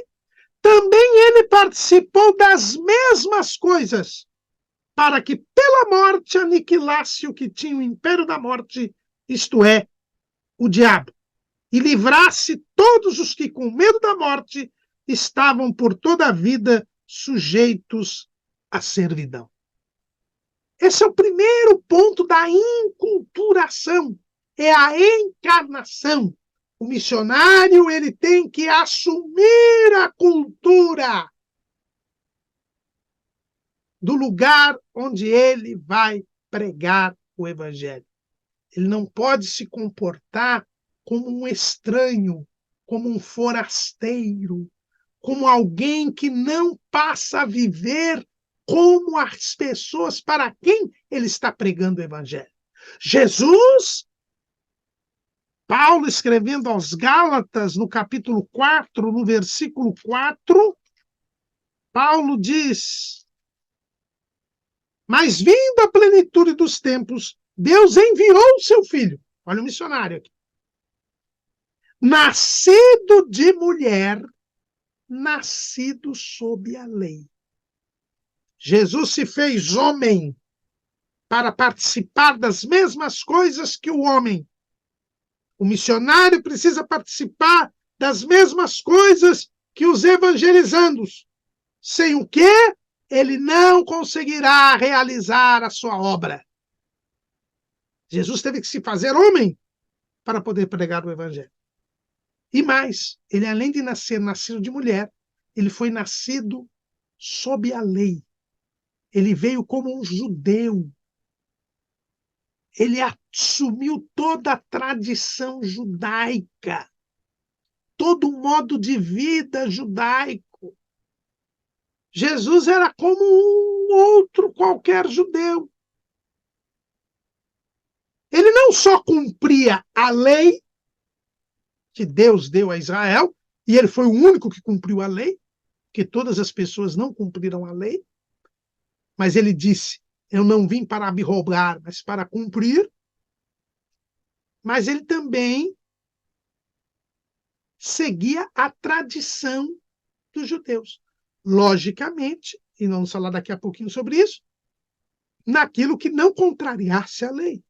também ele participou das mesmas coisas, para que pela morte aniquilasse o que tinha o império da morte, isto é, o diabo, e livrasse todos os que com medo da morte estavam por toda a vida sujeitos à servidão. Esse é o primeiro ponto da inculturação, é a encarnação. O missionário ele tem que assumir a cultura do lugar onde ele vai pregar o evangelho. Ele não pode se comportar como um estranho, como um forasteiro, como alguém que não passa a viver como as pessoas para quem ele está pregando o evangelho. Jesus, Paulo escrevendo aos Gálatas, no capítulo 4, no versículo 4, Paulo diz: mas vindo a plenitude dos tempos, Deus enviou o seu filho. Olha o missionário aqui. Nascido de mulher, nascido sob a lei. Jesus se fez homem para participar das mesmas coisas que o homem. O missionário precisa participar das mesmas coisas que os evangelizandos. Sem o quê? Ele não conseguirá realizar a sua obra. Jesus teve que se fazer homem para poder pregar o evangelho. E mais, ele além de nascido de mulher, ele foi nascido sob a lei. Ele veio como um judeu. Ele assumiu toda a tradição judaica, todo o modo de vida judaico. Jesus era como um outro qualquer judeu. Ele não só cumpria a lei que Deus deu a Israel, e ele foi o único que cumpriu a lei, que todas as pessoas não cumpriram a lei, mas ele disse: eu não vim para abrogar, mas para cumprir. Mas ele também seguia a tradição dos judeus. Logicamente, e vamos falar daqui a pouquinho sobre isso, naquilo que não contrariasse a lei.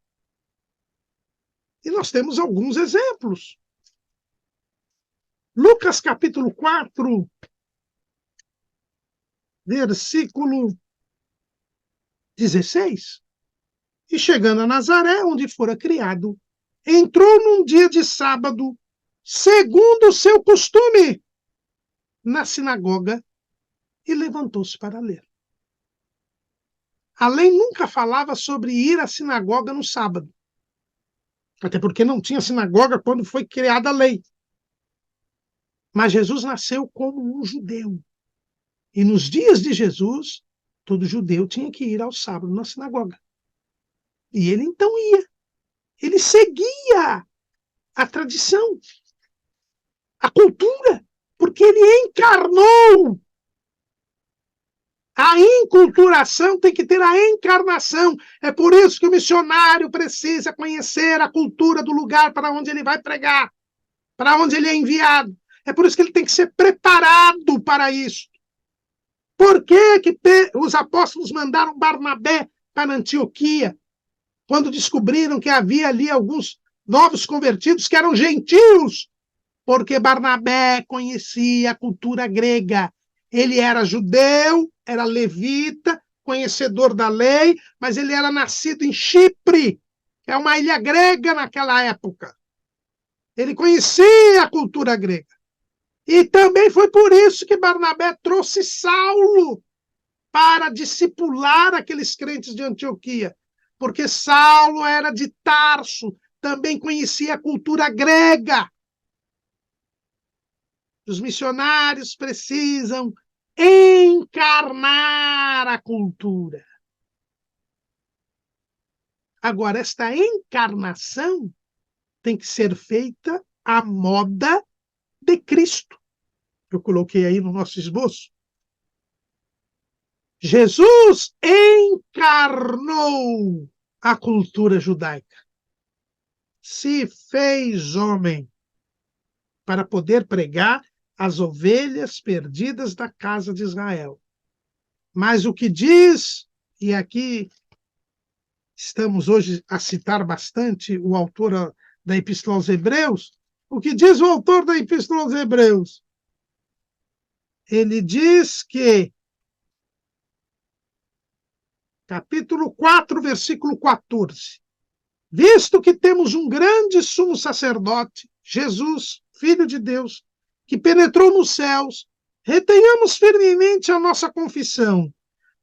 E nós temos alguns exemplos. Lucas capítulo 4, versículo 16. E chegando a Nazaré, onde fora criado, entrou num dia de sábado, segundo o seu costume, na sinagoga e levantou-se para ler. A lei nunca falava sobre ir à sinagoga no sábado, até porque não tinha sinagoga quando foi criada a lei. Mas Jesus nasceu como um judeu. E nos dias de Jesus, todo judeu tinha que ir ao sábado na sinagoga. E ele então ia. Ele seguia a tradição, a cultura, porque ele encarnou. A enculturação tem que ter a encarnação. É por isso que o missionário precisa conhecer a cultura do lugar para onde ele vai pregar, para onde ele é enviado. É por isso que ele tem que ser preparado para isso. Por que os apóstolos mandaram Barnabé para Antioquia, quando descobriram que havia ali alguns novos convertidos que eram gentios? Porque Barnabé conhecia a cultura grega. Ele era judeu, era levita, conhecedor da lei, mas ele era nascido em Chipre, que é uma ilha grega naquela época. Ele conhecia a cultura grega. E também foi por isso que Barnabé trouxe Saulo para discipular aqueles crentes de Antioquia, porque Saulo era de Tarso, também conhecia a cultura grega. Os missionários precisam encarnar a cultura. Agora, esta encarnação tem que ser feita à moda de Cristo. Eu coloquei aí no nosso esboço. Jesus encarnou a cultura judaica. Se fez homem para poder pregar as ovelhas perdidas da casa de Israel. Mas o que diz, e aqui estamos hoje a citar bastante o autor da Epístola aos Hebreus, o que diz o autor da Epístola aos Hebreus? Ele diz que, capítulo 4, versículo 14, visto que temos um grande sumo sacerdote, Jesus, Filho de Deus, que penetrou nos céus, retenhamos firmemente a nossa confissão,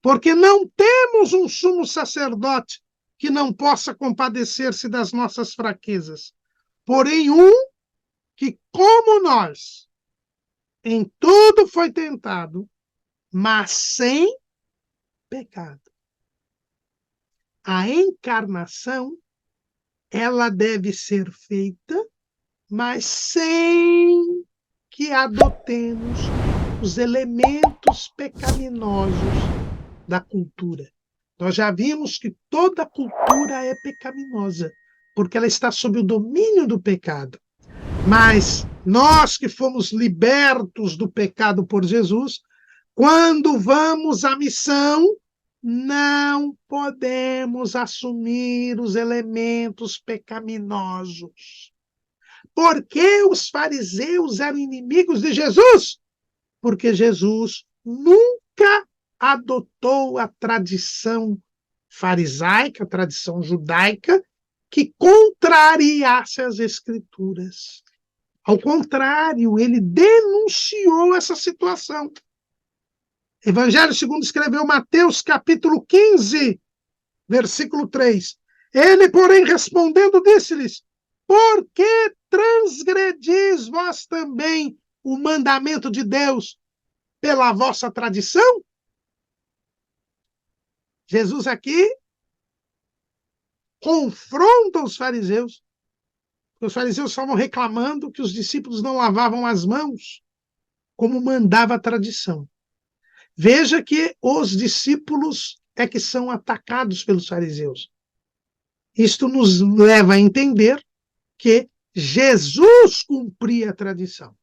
porque não temos um sumo sacerdote que não possa compadecer-se das nossas fraquezas, porém um que, como nós, em tudo foi tentado, mas sem pecado. A encarnação ela deve ser feita, mas sem que adotemos os elementos pecaminosos da cultura. Nós já vimos que toda cultura é pecaminosa, porque ela está sob o domínio do pecado. Mas nós que fomos libertos do pecado por Jesus, quando vamos à missão, não podemos assumir os elementos pecaminosos. Por que os fariseus eram inimigos de Jesus? Porque Jesus nunca adotou a tradição farisaica, a tradição judaica, que contrariasse as Escrituras. Ao contrário, ele denunciou essa situação. Evangelho segundo escreveu Mateus, capítulo 15, versículo 3. Ele, porém, respondendo, disse-lhes: por que transgredis vós também o mandamento de Deus pela vossa tradição? Jesus aqui confronta os fariseus. Os fariseus estavam reclamando que os discípulos não lavavam as mãos, como mandava a tradição. Veja que os discípulos é que são atacados pelos fariseus. Isto nos leva a entender que Jesus cumpria a tradição.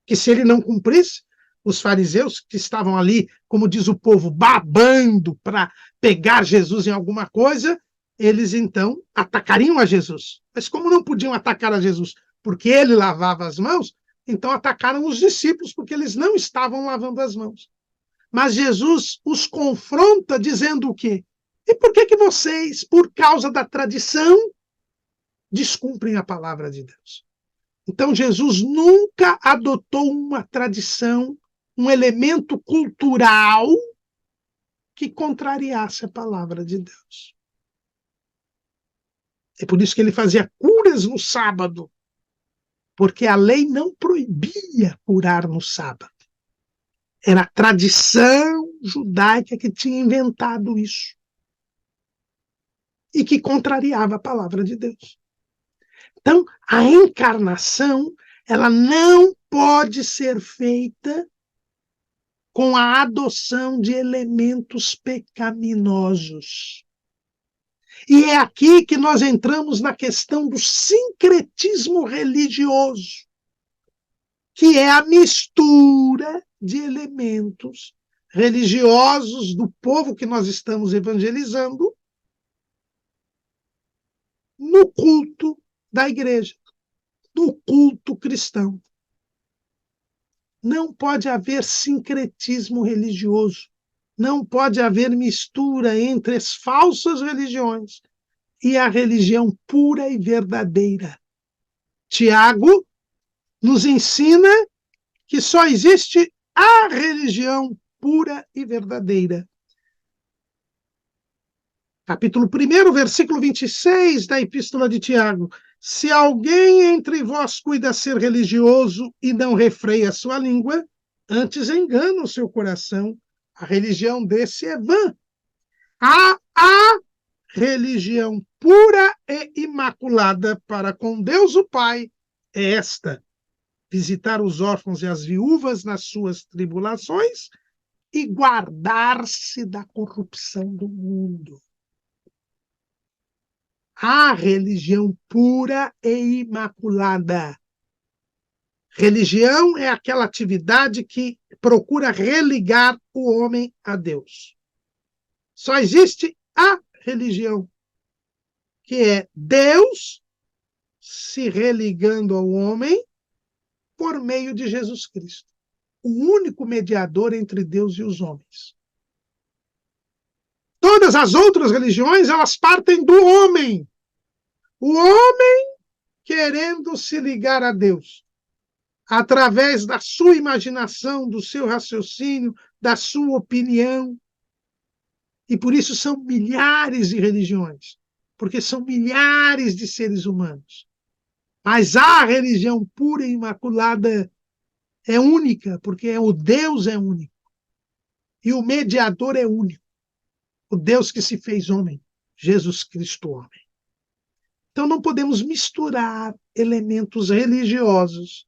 Que se ele não cumprisse, os fariseus que estavam ali, como diz o povo, babando para pegar Jesus em alguma coisa, eles então atacariam a Jesus. Mas como não podiam atacar a Jesus porque ele lavava as mãos, então atacaram os discípulos porque eles não estavam lavando as mãos. Mas Jesus os confronta dizendo o quê? E por que vocês, por causa da tradição, descumprem a palavra de Deus? Então Jesus nunca adotou uma tradição, um elemento cultural que contrariasse a palavra de Deus. É por isso que ele fazia curas no sábado, porque a lei não proibia curar no sábado. Era a tradição judaica que tinha inventado isso e que contrariava a palavra de Deus. Então, a encarnação, ela não pode ser feita com a adoção de elementos pecaminosos. E é aqui que nós entramos na questão do sincretismo religioso, que é a mistura de elementos religiosos do povo que nós estamos evangelizando no culto da igreja, no culto cristão. Não pode haver sincretismo religioso. Não pode haver mistura entre as falsas religiões e a religião pura e verdadeira. Tiago nos ensina que só existe a religião pura e verdadeira. Capítulo 1, versículo 26 da Epístola de Tiago. Se alguém entre vós cuida ser religioso e não refreia a sua língua, antes engana o seu coração. A religião desse é vã. A religião pura e imaculada para com Deus o Pai é esta: visitar os órfãos e as viúvas nas suas tribulações e guardar-se da corrupção do mundo. A religião pura e imaculada. Religião é aquela atividade que procura religar o homem a Deus. Só existe a religião, que é Deus se religando ao homem por meio de Jesus Cristo, o único mediador entre Deus e os homens. Todas as outras religiões, elas partem do homem. O homem querendo se ligar a Deus, através da sua imaginação, do seu raciocínio, da sua opinião. E por isso são milhares de religiões, porque são milhares de seres humanos. Mas a religião pura e imaculada é única, porque o Deus é único. E o mediador é único. O Deus que se fez homem, Jesus Cristo homem. Então não podemos misturar elementos religiosos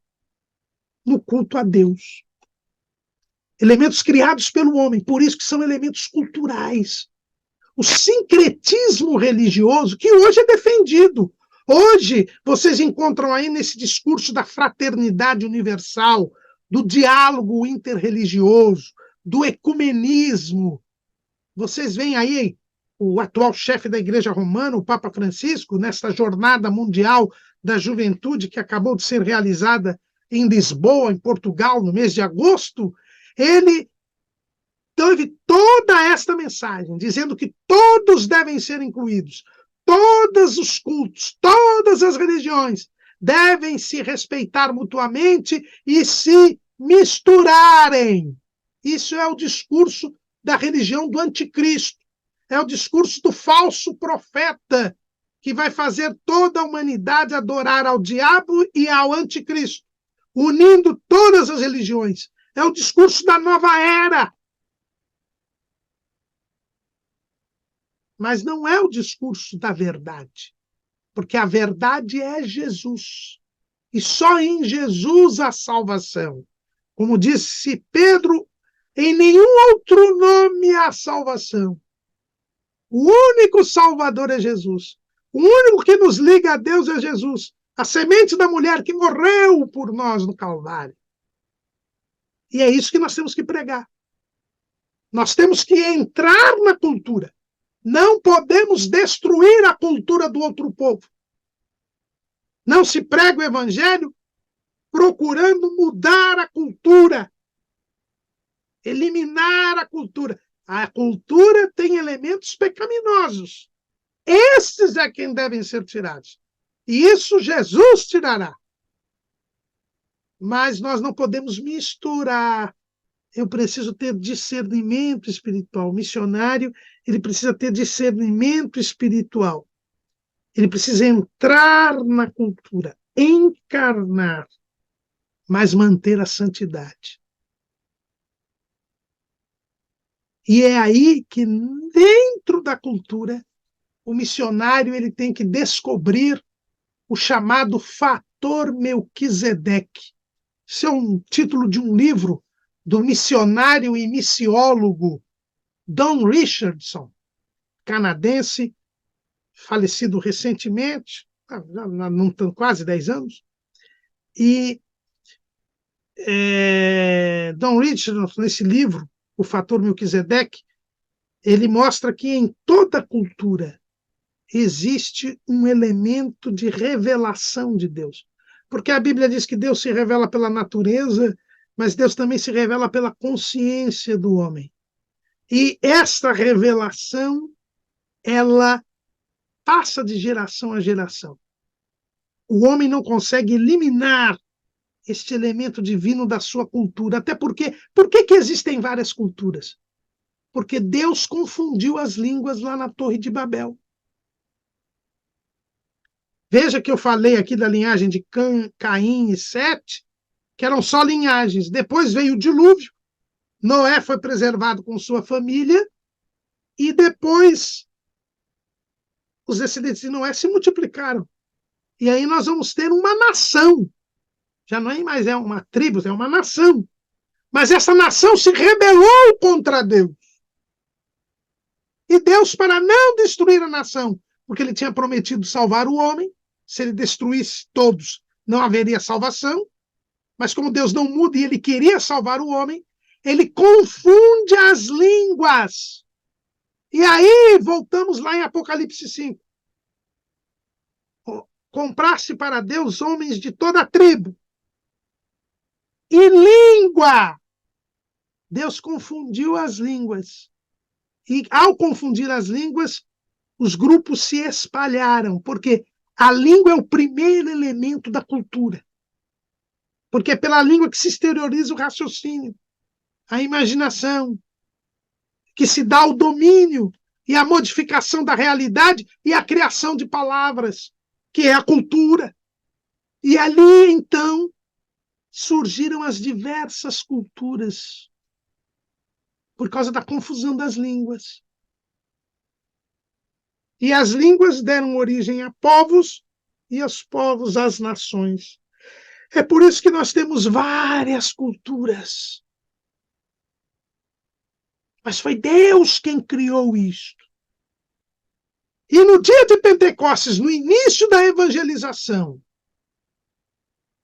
no culto a Deus. Elementos criados pelo homem, por isso que são elementos culturais. O sincretismo religioso, que hoje é defendido. Hoje, vocês encontram aí nesse discurso da fraternidade universal, do diálogo interreligioso, do ecumenismo. Vocês veem aí o atual chefe da Igreja Romana, o Papa Francisco, nesta jornada mundial da juventude que acabou de ser realizada em Lisboa, em Portugal, no mês de agosto, ele teve toda esta mensagem, dizendo que todos devem ser incluídos, todos os cultos, todas as religiões devem se respeitar mutuamente e se misturarem. Isso é o discurso da religião do anticristo, é o discurso do falso profeta, que vai fazer toda a humanidade adorar ao diabo e ao anticristo, unindo todas as religiões. É o discurso da nova era. Mas não é o discurso da verdade, porque a verdade é Jesus. E só em Jesus há salvação. Como disse Pedro, em nenhum outro nome há salvação. O único Salvador é Jesus. O único que nos liga a Deus é Jesus. A semente da mulher que morreu por nós no Calvário. E é isso que nós temos que pregar. Nós temos que entrar na cultura. Não podemos destruir a cultura do outro povo. Não se prega o evangelho procurando mudar a cultura, eliminar a cultura. A cultura tem elementos pecaminosos. Esses é quem devem ser tirados. E isso Jesus tirará. Mas nós não podemos misturar. Eu preciso ter discernimento espiritual. O missionário, ele precisa ter discernimento espiritual. Ele precisa entrar na cultura, encarnar, mas manter a santidade. E é aí que, dentro da cultura, o missionário ele tem que descobrir o chamado fator Melquisedeque. Isso é um título de um livro do missionário e missiólogo Don Richardson, canadense, falecido recentemente, já não tem quase 10 anos. E Don Richardson, nesse livro, O Fator Melquisedeque, ele mostra que em toda cultura existe um elemento de revelação de Deus. Porque a Bíblia diz que Deus se revela pela natureza, mas Deus também se revela pela consciência do homem. E esta revelação, ela passa de geração a geração. O homem não consegue eliminar este elemento divino da sua cultura. Até porque, por que existem várias culturas? Porque Deus confundiu as línguas lá na Torre de Babel. Veja que eu falei aqui da linhagem de Caim e Sete, que eram só linhagens. Depois veio o dilúvio, Noé foi preservado com sua família, e depois os descendentes de Noé se multiplicaram. E aí nós vamos ter uma nação. Já não é mais uma tribo, é uma nação. Mas essa nação se rebelou contra Deus. E Deus, para não destruir a nação, porque ele tinha prometido salvar o homem, se ele destruísse todos, não haveria salvação. Mas como Deus não muda e ele queria salvar o homem, ele confunde as línguas. E aí, voltamos lá em Apocalipse 5. Comprasse para Deus homens de toda a tribo. E língua. Deus confundiu as línguas. E ao confundir as línguas, os grupos se espalharam, porque a língua é o primeiro elemento da cultura. Porque é pela língua que se exterioriza o raciocínio, a imaginação, que se dá o domínio e a modificação da realidade e a criação de palavras, que é a cultura. E ali, então, surgiram as diversas culturas, por causa da confusão das línguas. E as línguas deram origem a povos, e os povos às nações. É por isso que nós temos várias culturas. Mas foi Deus quem criou isto. E no dia de Pentecostes, no início da evangelização,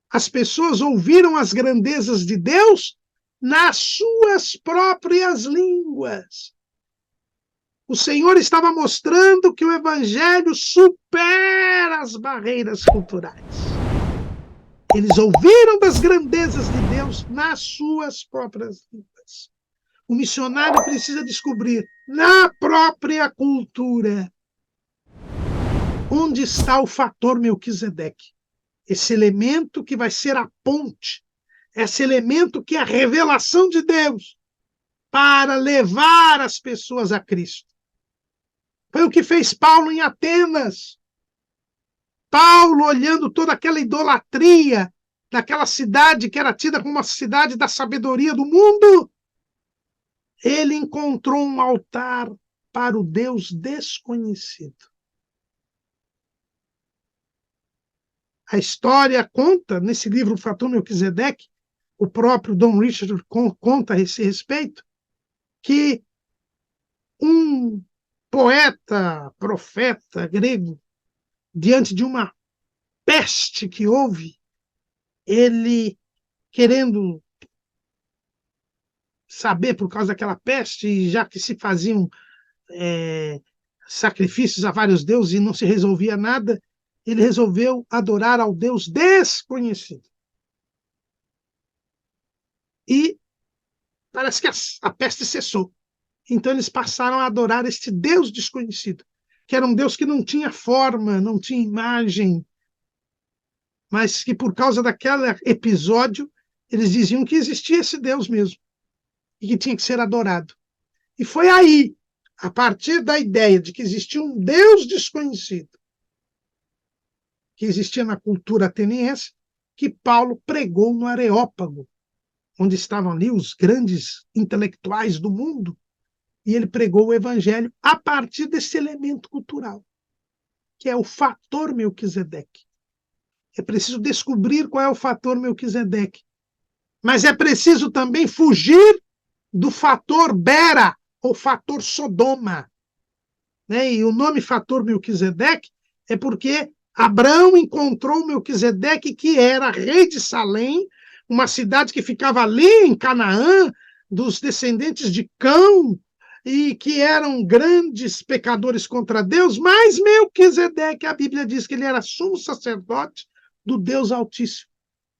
as pessoas ouviram as grandezas de Deus nas suas próprias línguas. O Senhor estava mostrando que o evangelho supera as barreiras culturais. Eles ouviram das grandezas de Deus nas suas próprias línguas. O missionário precisa descobrir na própria cultura onde está o fator Melquisedeque. Esse elemento que vai ser a ponte, esse elemento que é a revelação de Deus para levar as pessoas a Cristo. Foi o que fez Paulo em Atenas. Paulo, olhando toda aquela idolatria daquela cidade que era tida como uma cidade da sabedoria do mundo, ele encontrou um altar para o Deus desconhecido. A história conta, nesse livro, O Fator Melquisedeque, o próprio Don Richard conta a esse respeito, que um poeta, profeta grego, diante de uma peste que houve, ele, querendo saber por causa daquela peste, já que se faziam sacrifícios a vários deuses e não se resolvia nada, ele resolveu adorar ao Deus desconhecido. E parece que a peste cessou. Então eles passaram a adorar este Deus desconhecido, que era um Deus que não tinha forma, não tinha imagem, mas que por causa daquele episódio, eles diziam que existia esse Deus mesmo, e que tinha que ser adorado. E foi aí, a partir da ideia de que existia um Deus desconhecido, que existia na cultura ateniense, que Paulo pregou no Areópago, onde estavam ali os grandes intelectuais do mundo, e ele pregou o evangelho a partir desse elemento cultural, que é o fator Melquisedeque. É preciso descobrir qual é o fator Melquisedeque. Mas é preciso também fugir do fator Bera, ou fator Sodoma. Né? E o nome fator Melquisedeque é porque Abraão encontrou Melquisedeque, que era rei de Salém, uma cidade que ficava ali em Canaã, dos descendentes de Cão, e que eram grandes pecadores contra Deus, mas Melquisedeque, a Bíblia diz que ele era sumo sacerdote do Deus Altíssimo.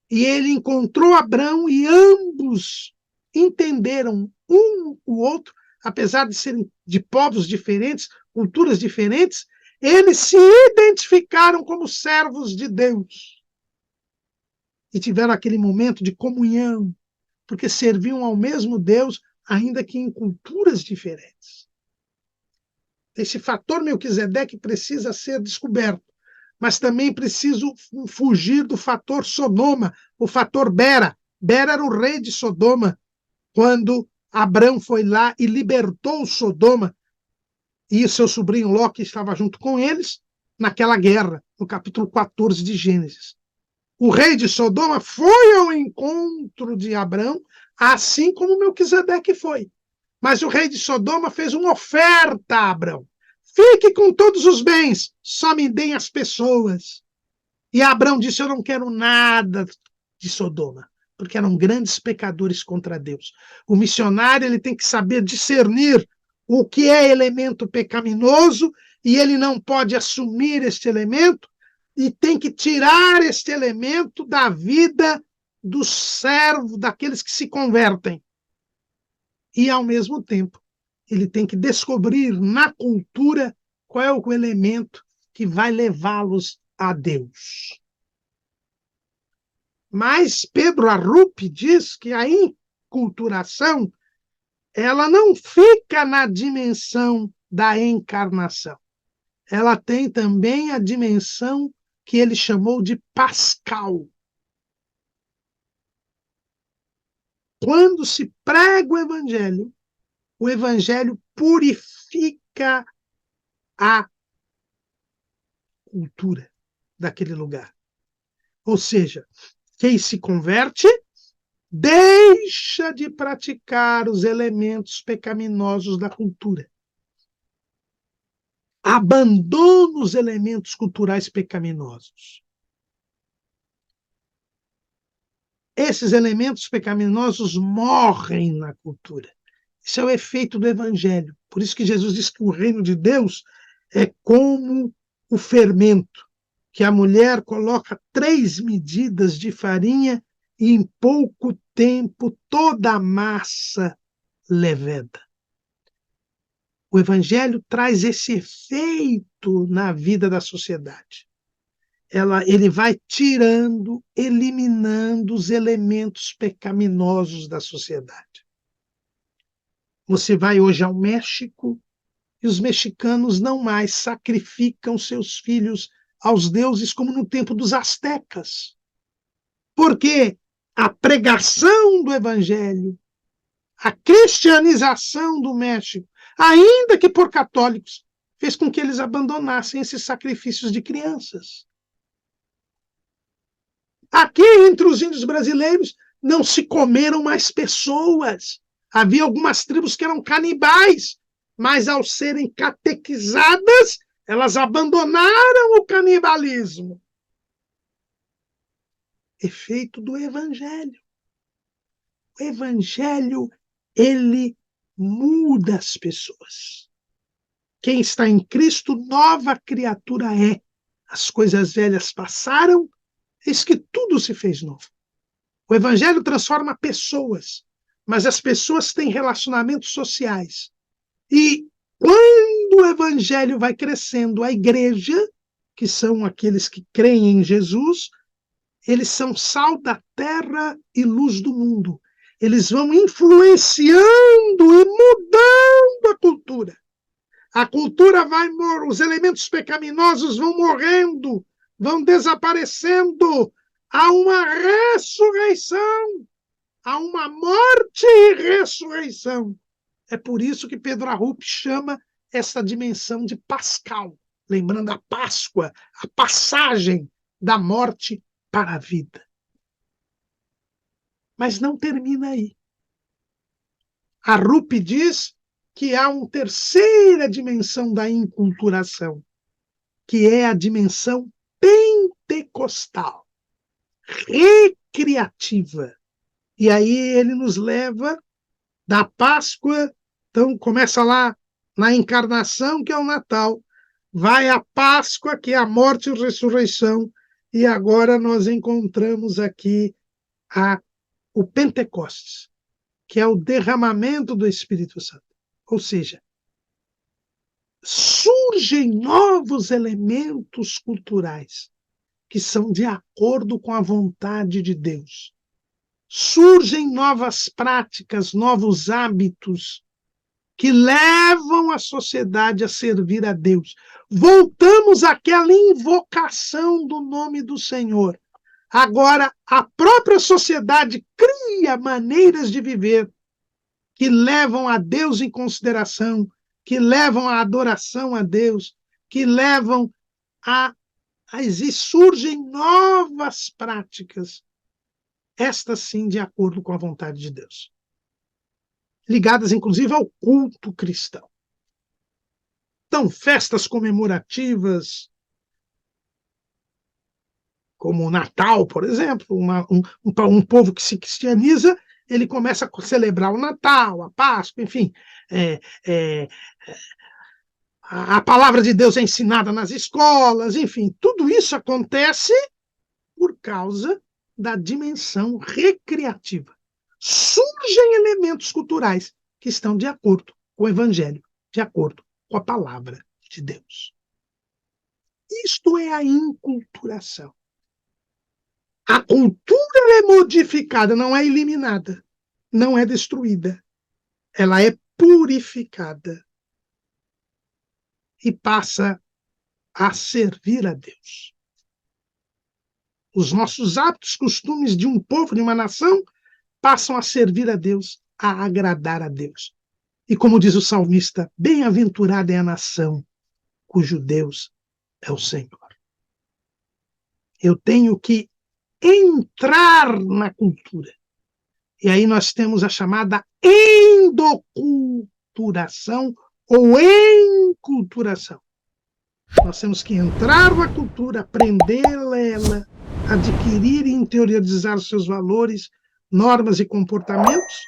E ele encontrou Abraão e ambos entenderam um o outro, apesar de serem de povos diferentes, culturas diferentes, eles se identificaram como servos de Deus. E tiveram aquele momento de comunhão, porque serviam ao mesmo Deus, ainda que em culturas diferentes. Esse fator Melquisedeque precisa ser descoberto, mas também preciso fugir do fator Sodoma, o fator Bera. Bera era o rei de Sodoma, quando Abrão foi lá e libertou Sodoma, e seu sobrinho Ló, que estava junto com eles, naquela guerra, no capítulo 14 de Gênesis. O rei de Sodoma foi ao encontro de Abrão, assim como Melquisedeque foi. Mas o rei de Sodoma fez uma oferta a Abrão. Fique com todos os bens, só me deem as pessoas. E Abrão disse, eu não quero nada de Sodoma, porque eram grandes pecadores contra Deus. O missionário ele tem que saber discernir o que é elemento pecaminoso, e ele não pode assumir este elemento, e tem que tirar este elemento da vida do servo, daqueles que se convertem. E, ao mesmo tempo, ele tem que descobrir na cultura qual é o elemento que vai levá-los a Deus. Mas Pedro Arrupe diz que a enculturação ela não fica na dimensão da encarnação. Ela tem também a dimensão que ele chamou de pascal. Quando se prega o evangelho purifica a cultura daquele lugar. Ou seja, quem se converte deixa de praticar os elementos pecaminosos da cultura. Abandona os elementos culturais pecaminosos. Esses elementos pecaminosos morrem na cultura. Isso é o efeito do evangelho. Por isso que Jesus diz que o reino de Deus é como o fermento, que a mulher coloca 3 medidas de farinha e em pouco tempo toda a massa leveda. O evangelho traz esse efeito na vida da sociedade. Ele vai tirando, eliminando os elementos pecaminosos da sociedade. Você vai hoje ao México e os mexicanos não mais sacrificam seus filhos aos deuses como no tempo dos astecas. Porque a pregação do evangelho, a cristianização do México, ainda que por católicos, fez com que eles abandonassem esses sacrifícios de crianças. Aqui, entre os índios brasileiros, não se comeram mais pessoas. Havia algumas tribos que eram canibais, mas ao serem catequizadas, elas abandonaram o canibalismo. Efeito do evangelho. O evangelho, ele muda as pessoas. Quem está em Cristo, nova criatura é. As coisas velhas passaram, eis que tudo se fez novo. O evangelho transforma pessoas, mas as pessoas têm relacionamentos sociais. E quando o evangelho vai crescendo, a igreja, que são aqueles que creem em Jesus, eles são sal da terra e luz do mundo. Eles vão influenciando e mudando a cultura. A cultura vai morrer, os elementos pecaminosos vão morrendo, vão desaparecendo. Há uma ressurreição, há uma morte e ressurreição. É por isso que Pedro Arrupe chama essa dimensão de pascal, lembrando a Páscoa, a passagem da morte para a vida. Mas não termina aí. Arrupe diz que há uma terceira dimensão da inculturação, que é a dimensão pentecostal, recreativa. E aí ele nos leva da Páscoa, então começa lá na encarnação, que é o Natal, vai a Páscoa, que é a morte e a ressurreição, e agora nós encontramos aqui o Pentecostes, que é o derramamento do Espírito Santo. Ou seja, surgem novos elementos culturais que são de acordo com a vontade de Deus. Surgem novas práticas, novos hábitos que levam a sociedade a servir a Deus. Voltamos àquela invocação do nome do Senhor. Agora, a própria sociedade cria maneiras de viver que levam a Deus em consideração, que levam à adoração a Deus, que levam a existir. Surgem novas práticas, estas sim de acordo com a vontade de Deus, ligadas inclusive ao culto cristão. Então, festas comemorativas, como o Natal, por exemplo, um povo que se cristianiza, ele começa a celebrar o Natal, a Páscoa, enfim. A palavra de Deus é ensinada nas escolas, enfim. Tudo isso acontece por causa da dimensão recreativa. Surgem elementos culturais que estão de acordo com o Evangelho, de acordo com a palavra de Deus. Isto é a inculturação. A cultura é modificada, não é eliminada, não é destruída. Ela é purificada e passa a servir a Deus. Os nossos hábitos, costumes de um povo, de uma nação, passam a servir a Deus, a agradar a Deus. E como diz o salmista, bem-aventurada é a nação cujo Deus é o Senhor. Eu tenho que entrar na cultura. E aí nós temos a chamada endoculturação ou enculturação. Nós temos que entrar na cultura, aprendê-la, ela, adquirir e interiorizar os seus valores, normas e comportamentos,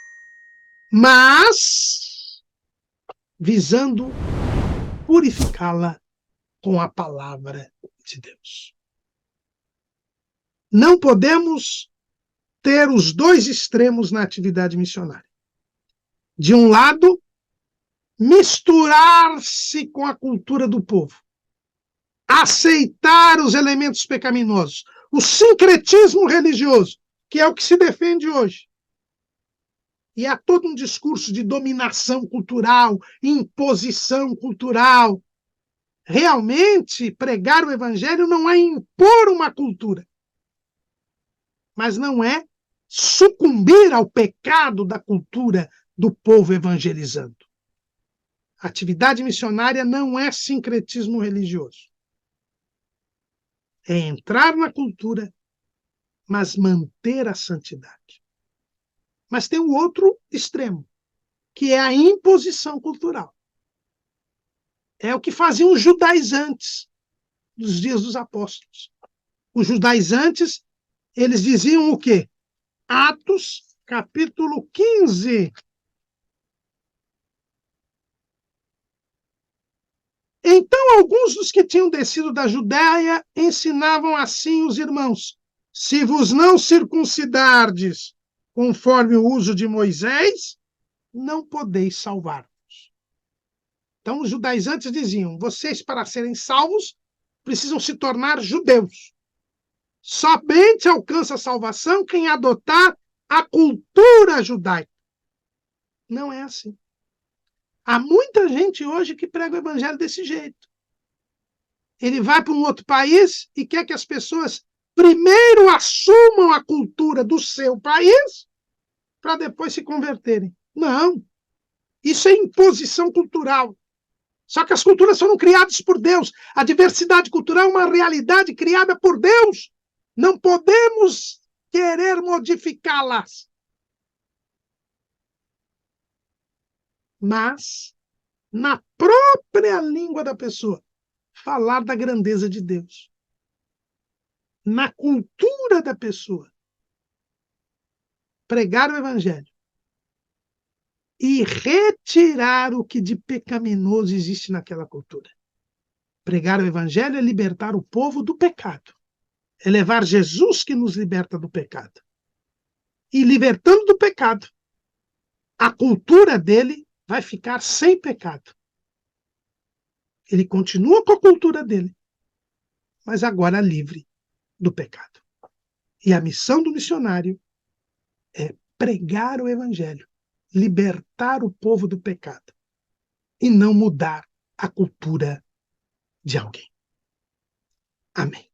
mas visando purificá-la com a palavra de Deus. Não podemos ter os dois extremos na atividade missionária. De um lado, misturar-se com a cultura do povo, aceitar os elementos pecaminosos, o sincretismo religioso, que é o que se defende hoje. E há todo um discurso de dominação cultural, imposição cultural. Realmente, pregar o evangelho não é impor uma cultura, mas não é sucumbir ao pecado da cultura do povo evangelizando. A atividade missionária não é sincretismo religioso. É entrar na cultura, mas manter a santidade. Mas tem um outro extremo, que é a imposição cultural. É o que faziam os judaizantes nos dias dos apóstolos. Os judaizantes, eles diziam o quê? Atos, capítulo 15. Então, alguns dos que tinham descido da Judéia ensinavam assim os irmãos: se vos não circuncidardes conforme o uso de Moisés, não podeis salvar-vos. Então, os judaizantes diziam: vocês, para serem salvos, precisam se tornar judeus. Somente alcança a salvação quem adotar a cultura judaica. Não é assim. Há muita gente hoje que prega o evangelho desse jeito. Ele vai para um outro país e quer que as pessoas primeiro assumam a cultura do seu país para depois se converterem. Não. Isso é imposição cultural. Só que as culturas foram criadas por Deus. A diversidade cultural é uma realidade criada por Deus. Não podemos querer modificá-las. Mas, na própria língua da pessoa, falar da grandeza de Deus. Na cultura da pessoa, pregar o evangelho e retirar o que de pecaminoso existe naquela cultura. Pregar o evangelho é libertar o povo do pecado. É levar Jesus que nos liberta do pecado. E libertando do pecado, a cultura dele vai ficar sem pecado. Ele continua com a cultura dele, mas agora livre do pecado. E a missão do missionário é pregar o evangelho, libertar o povo do pecado e não mudar a cultura de alguém. Amém.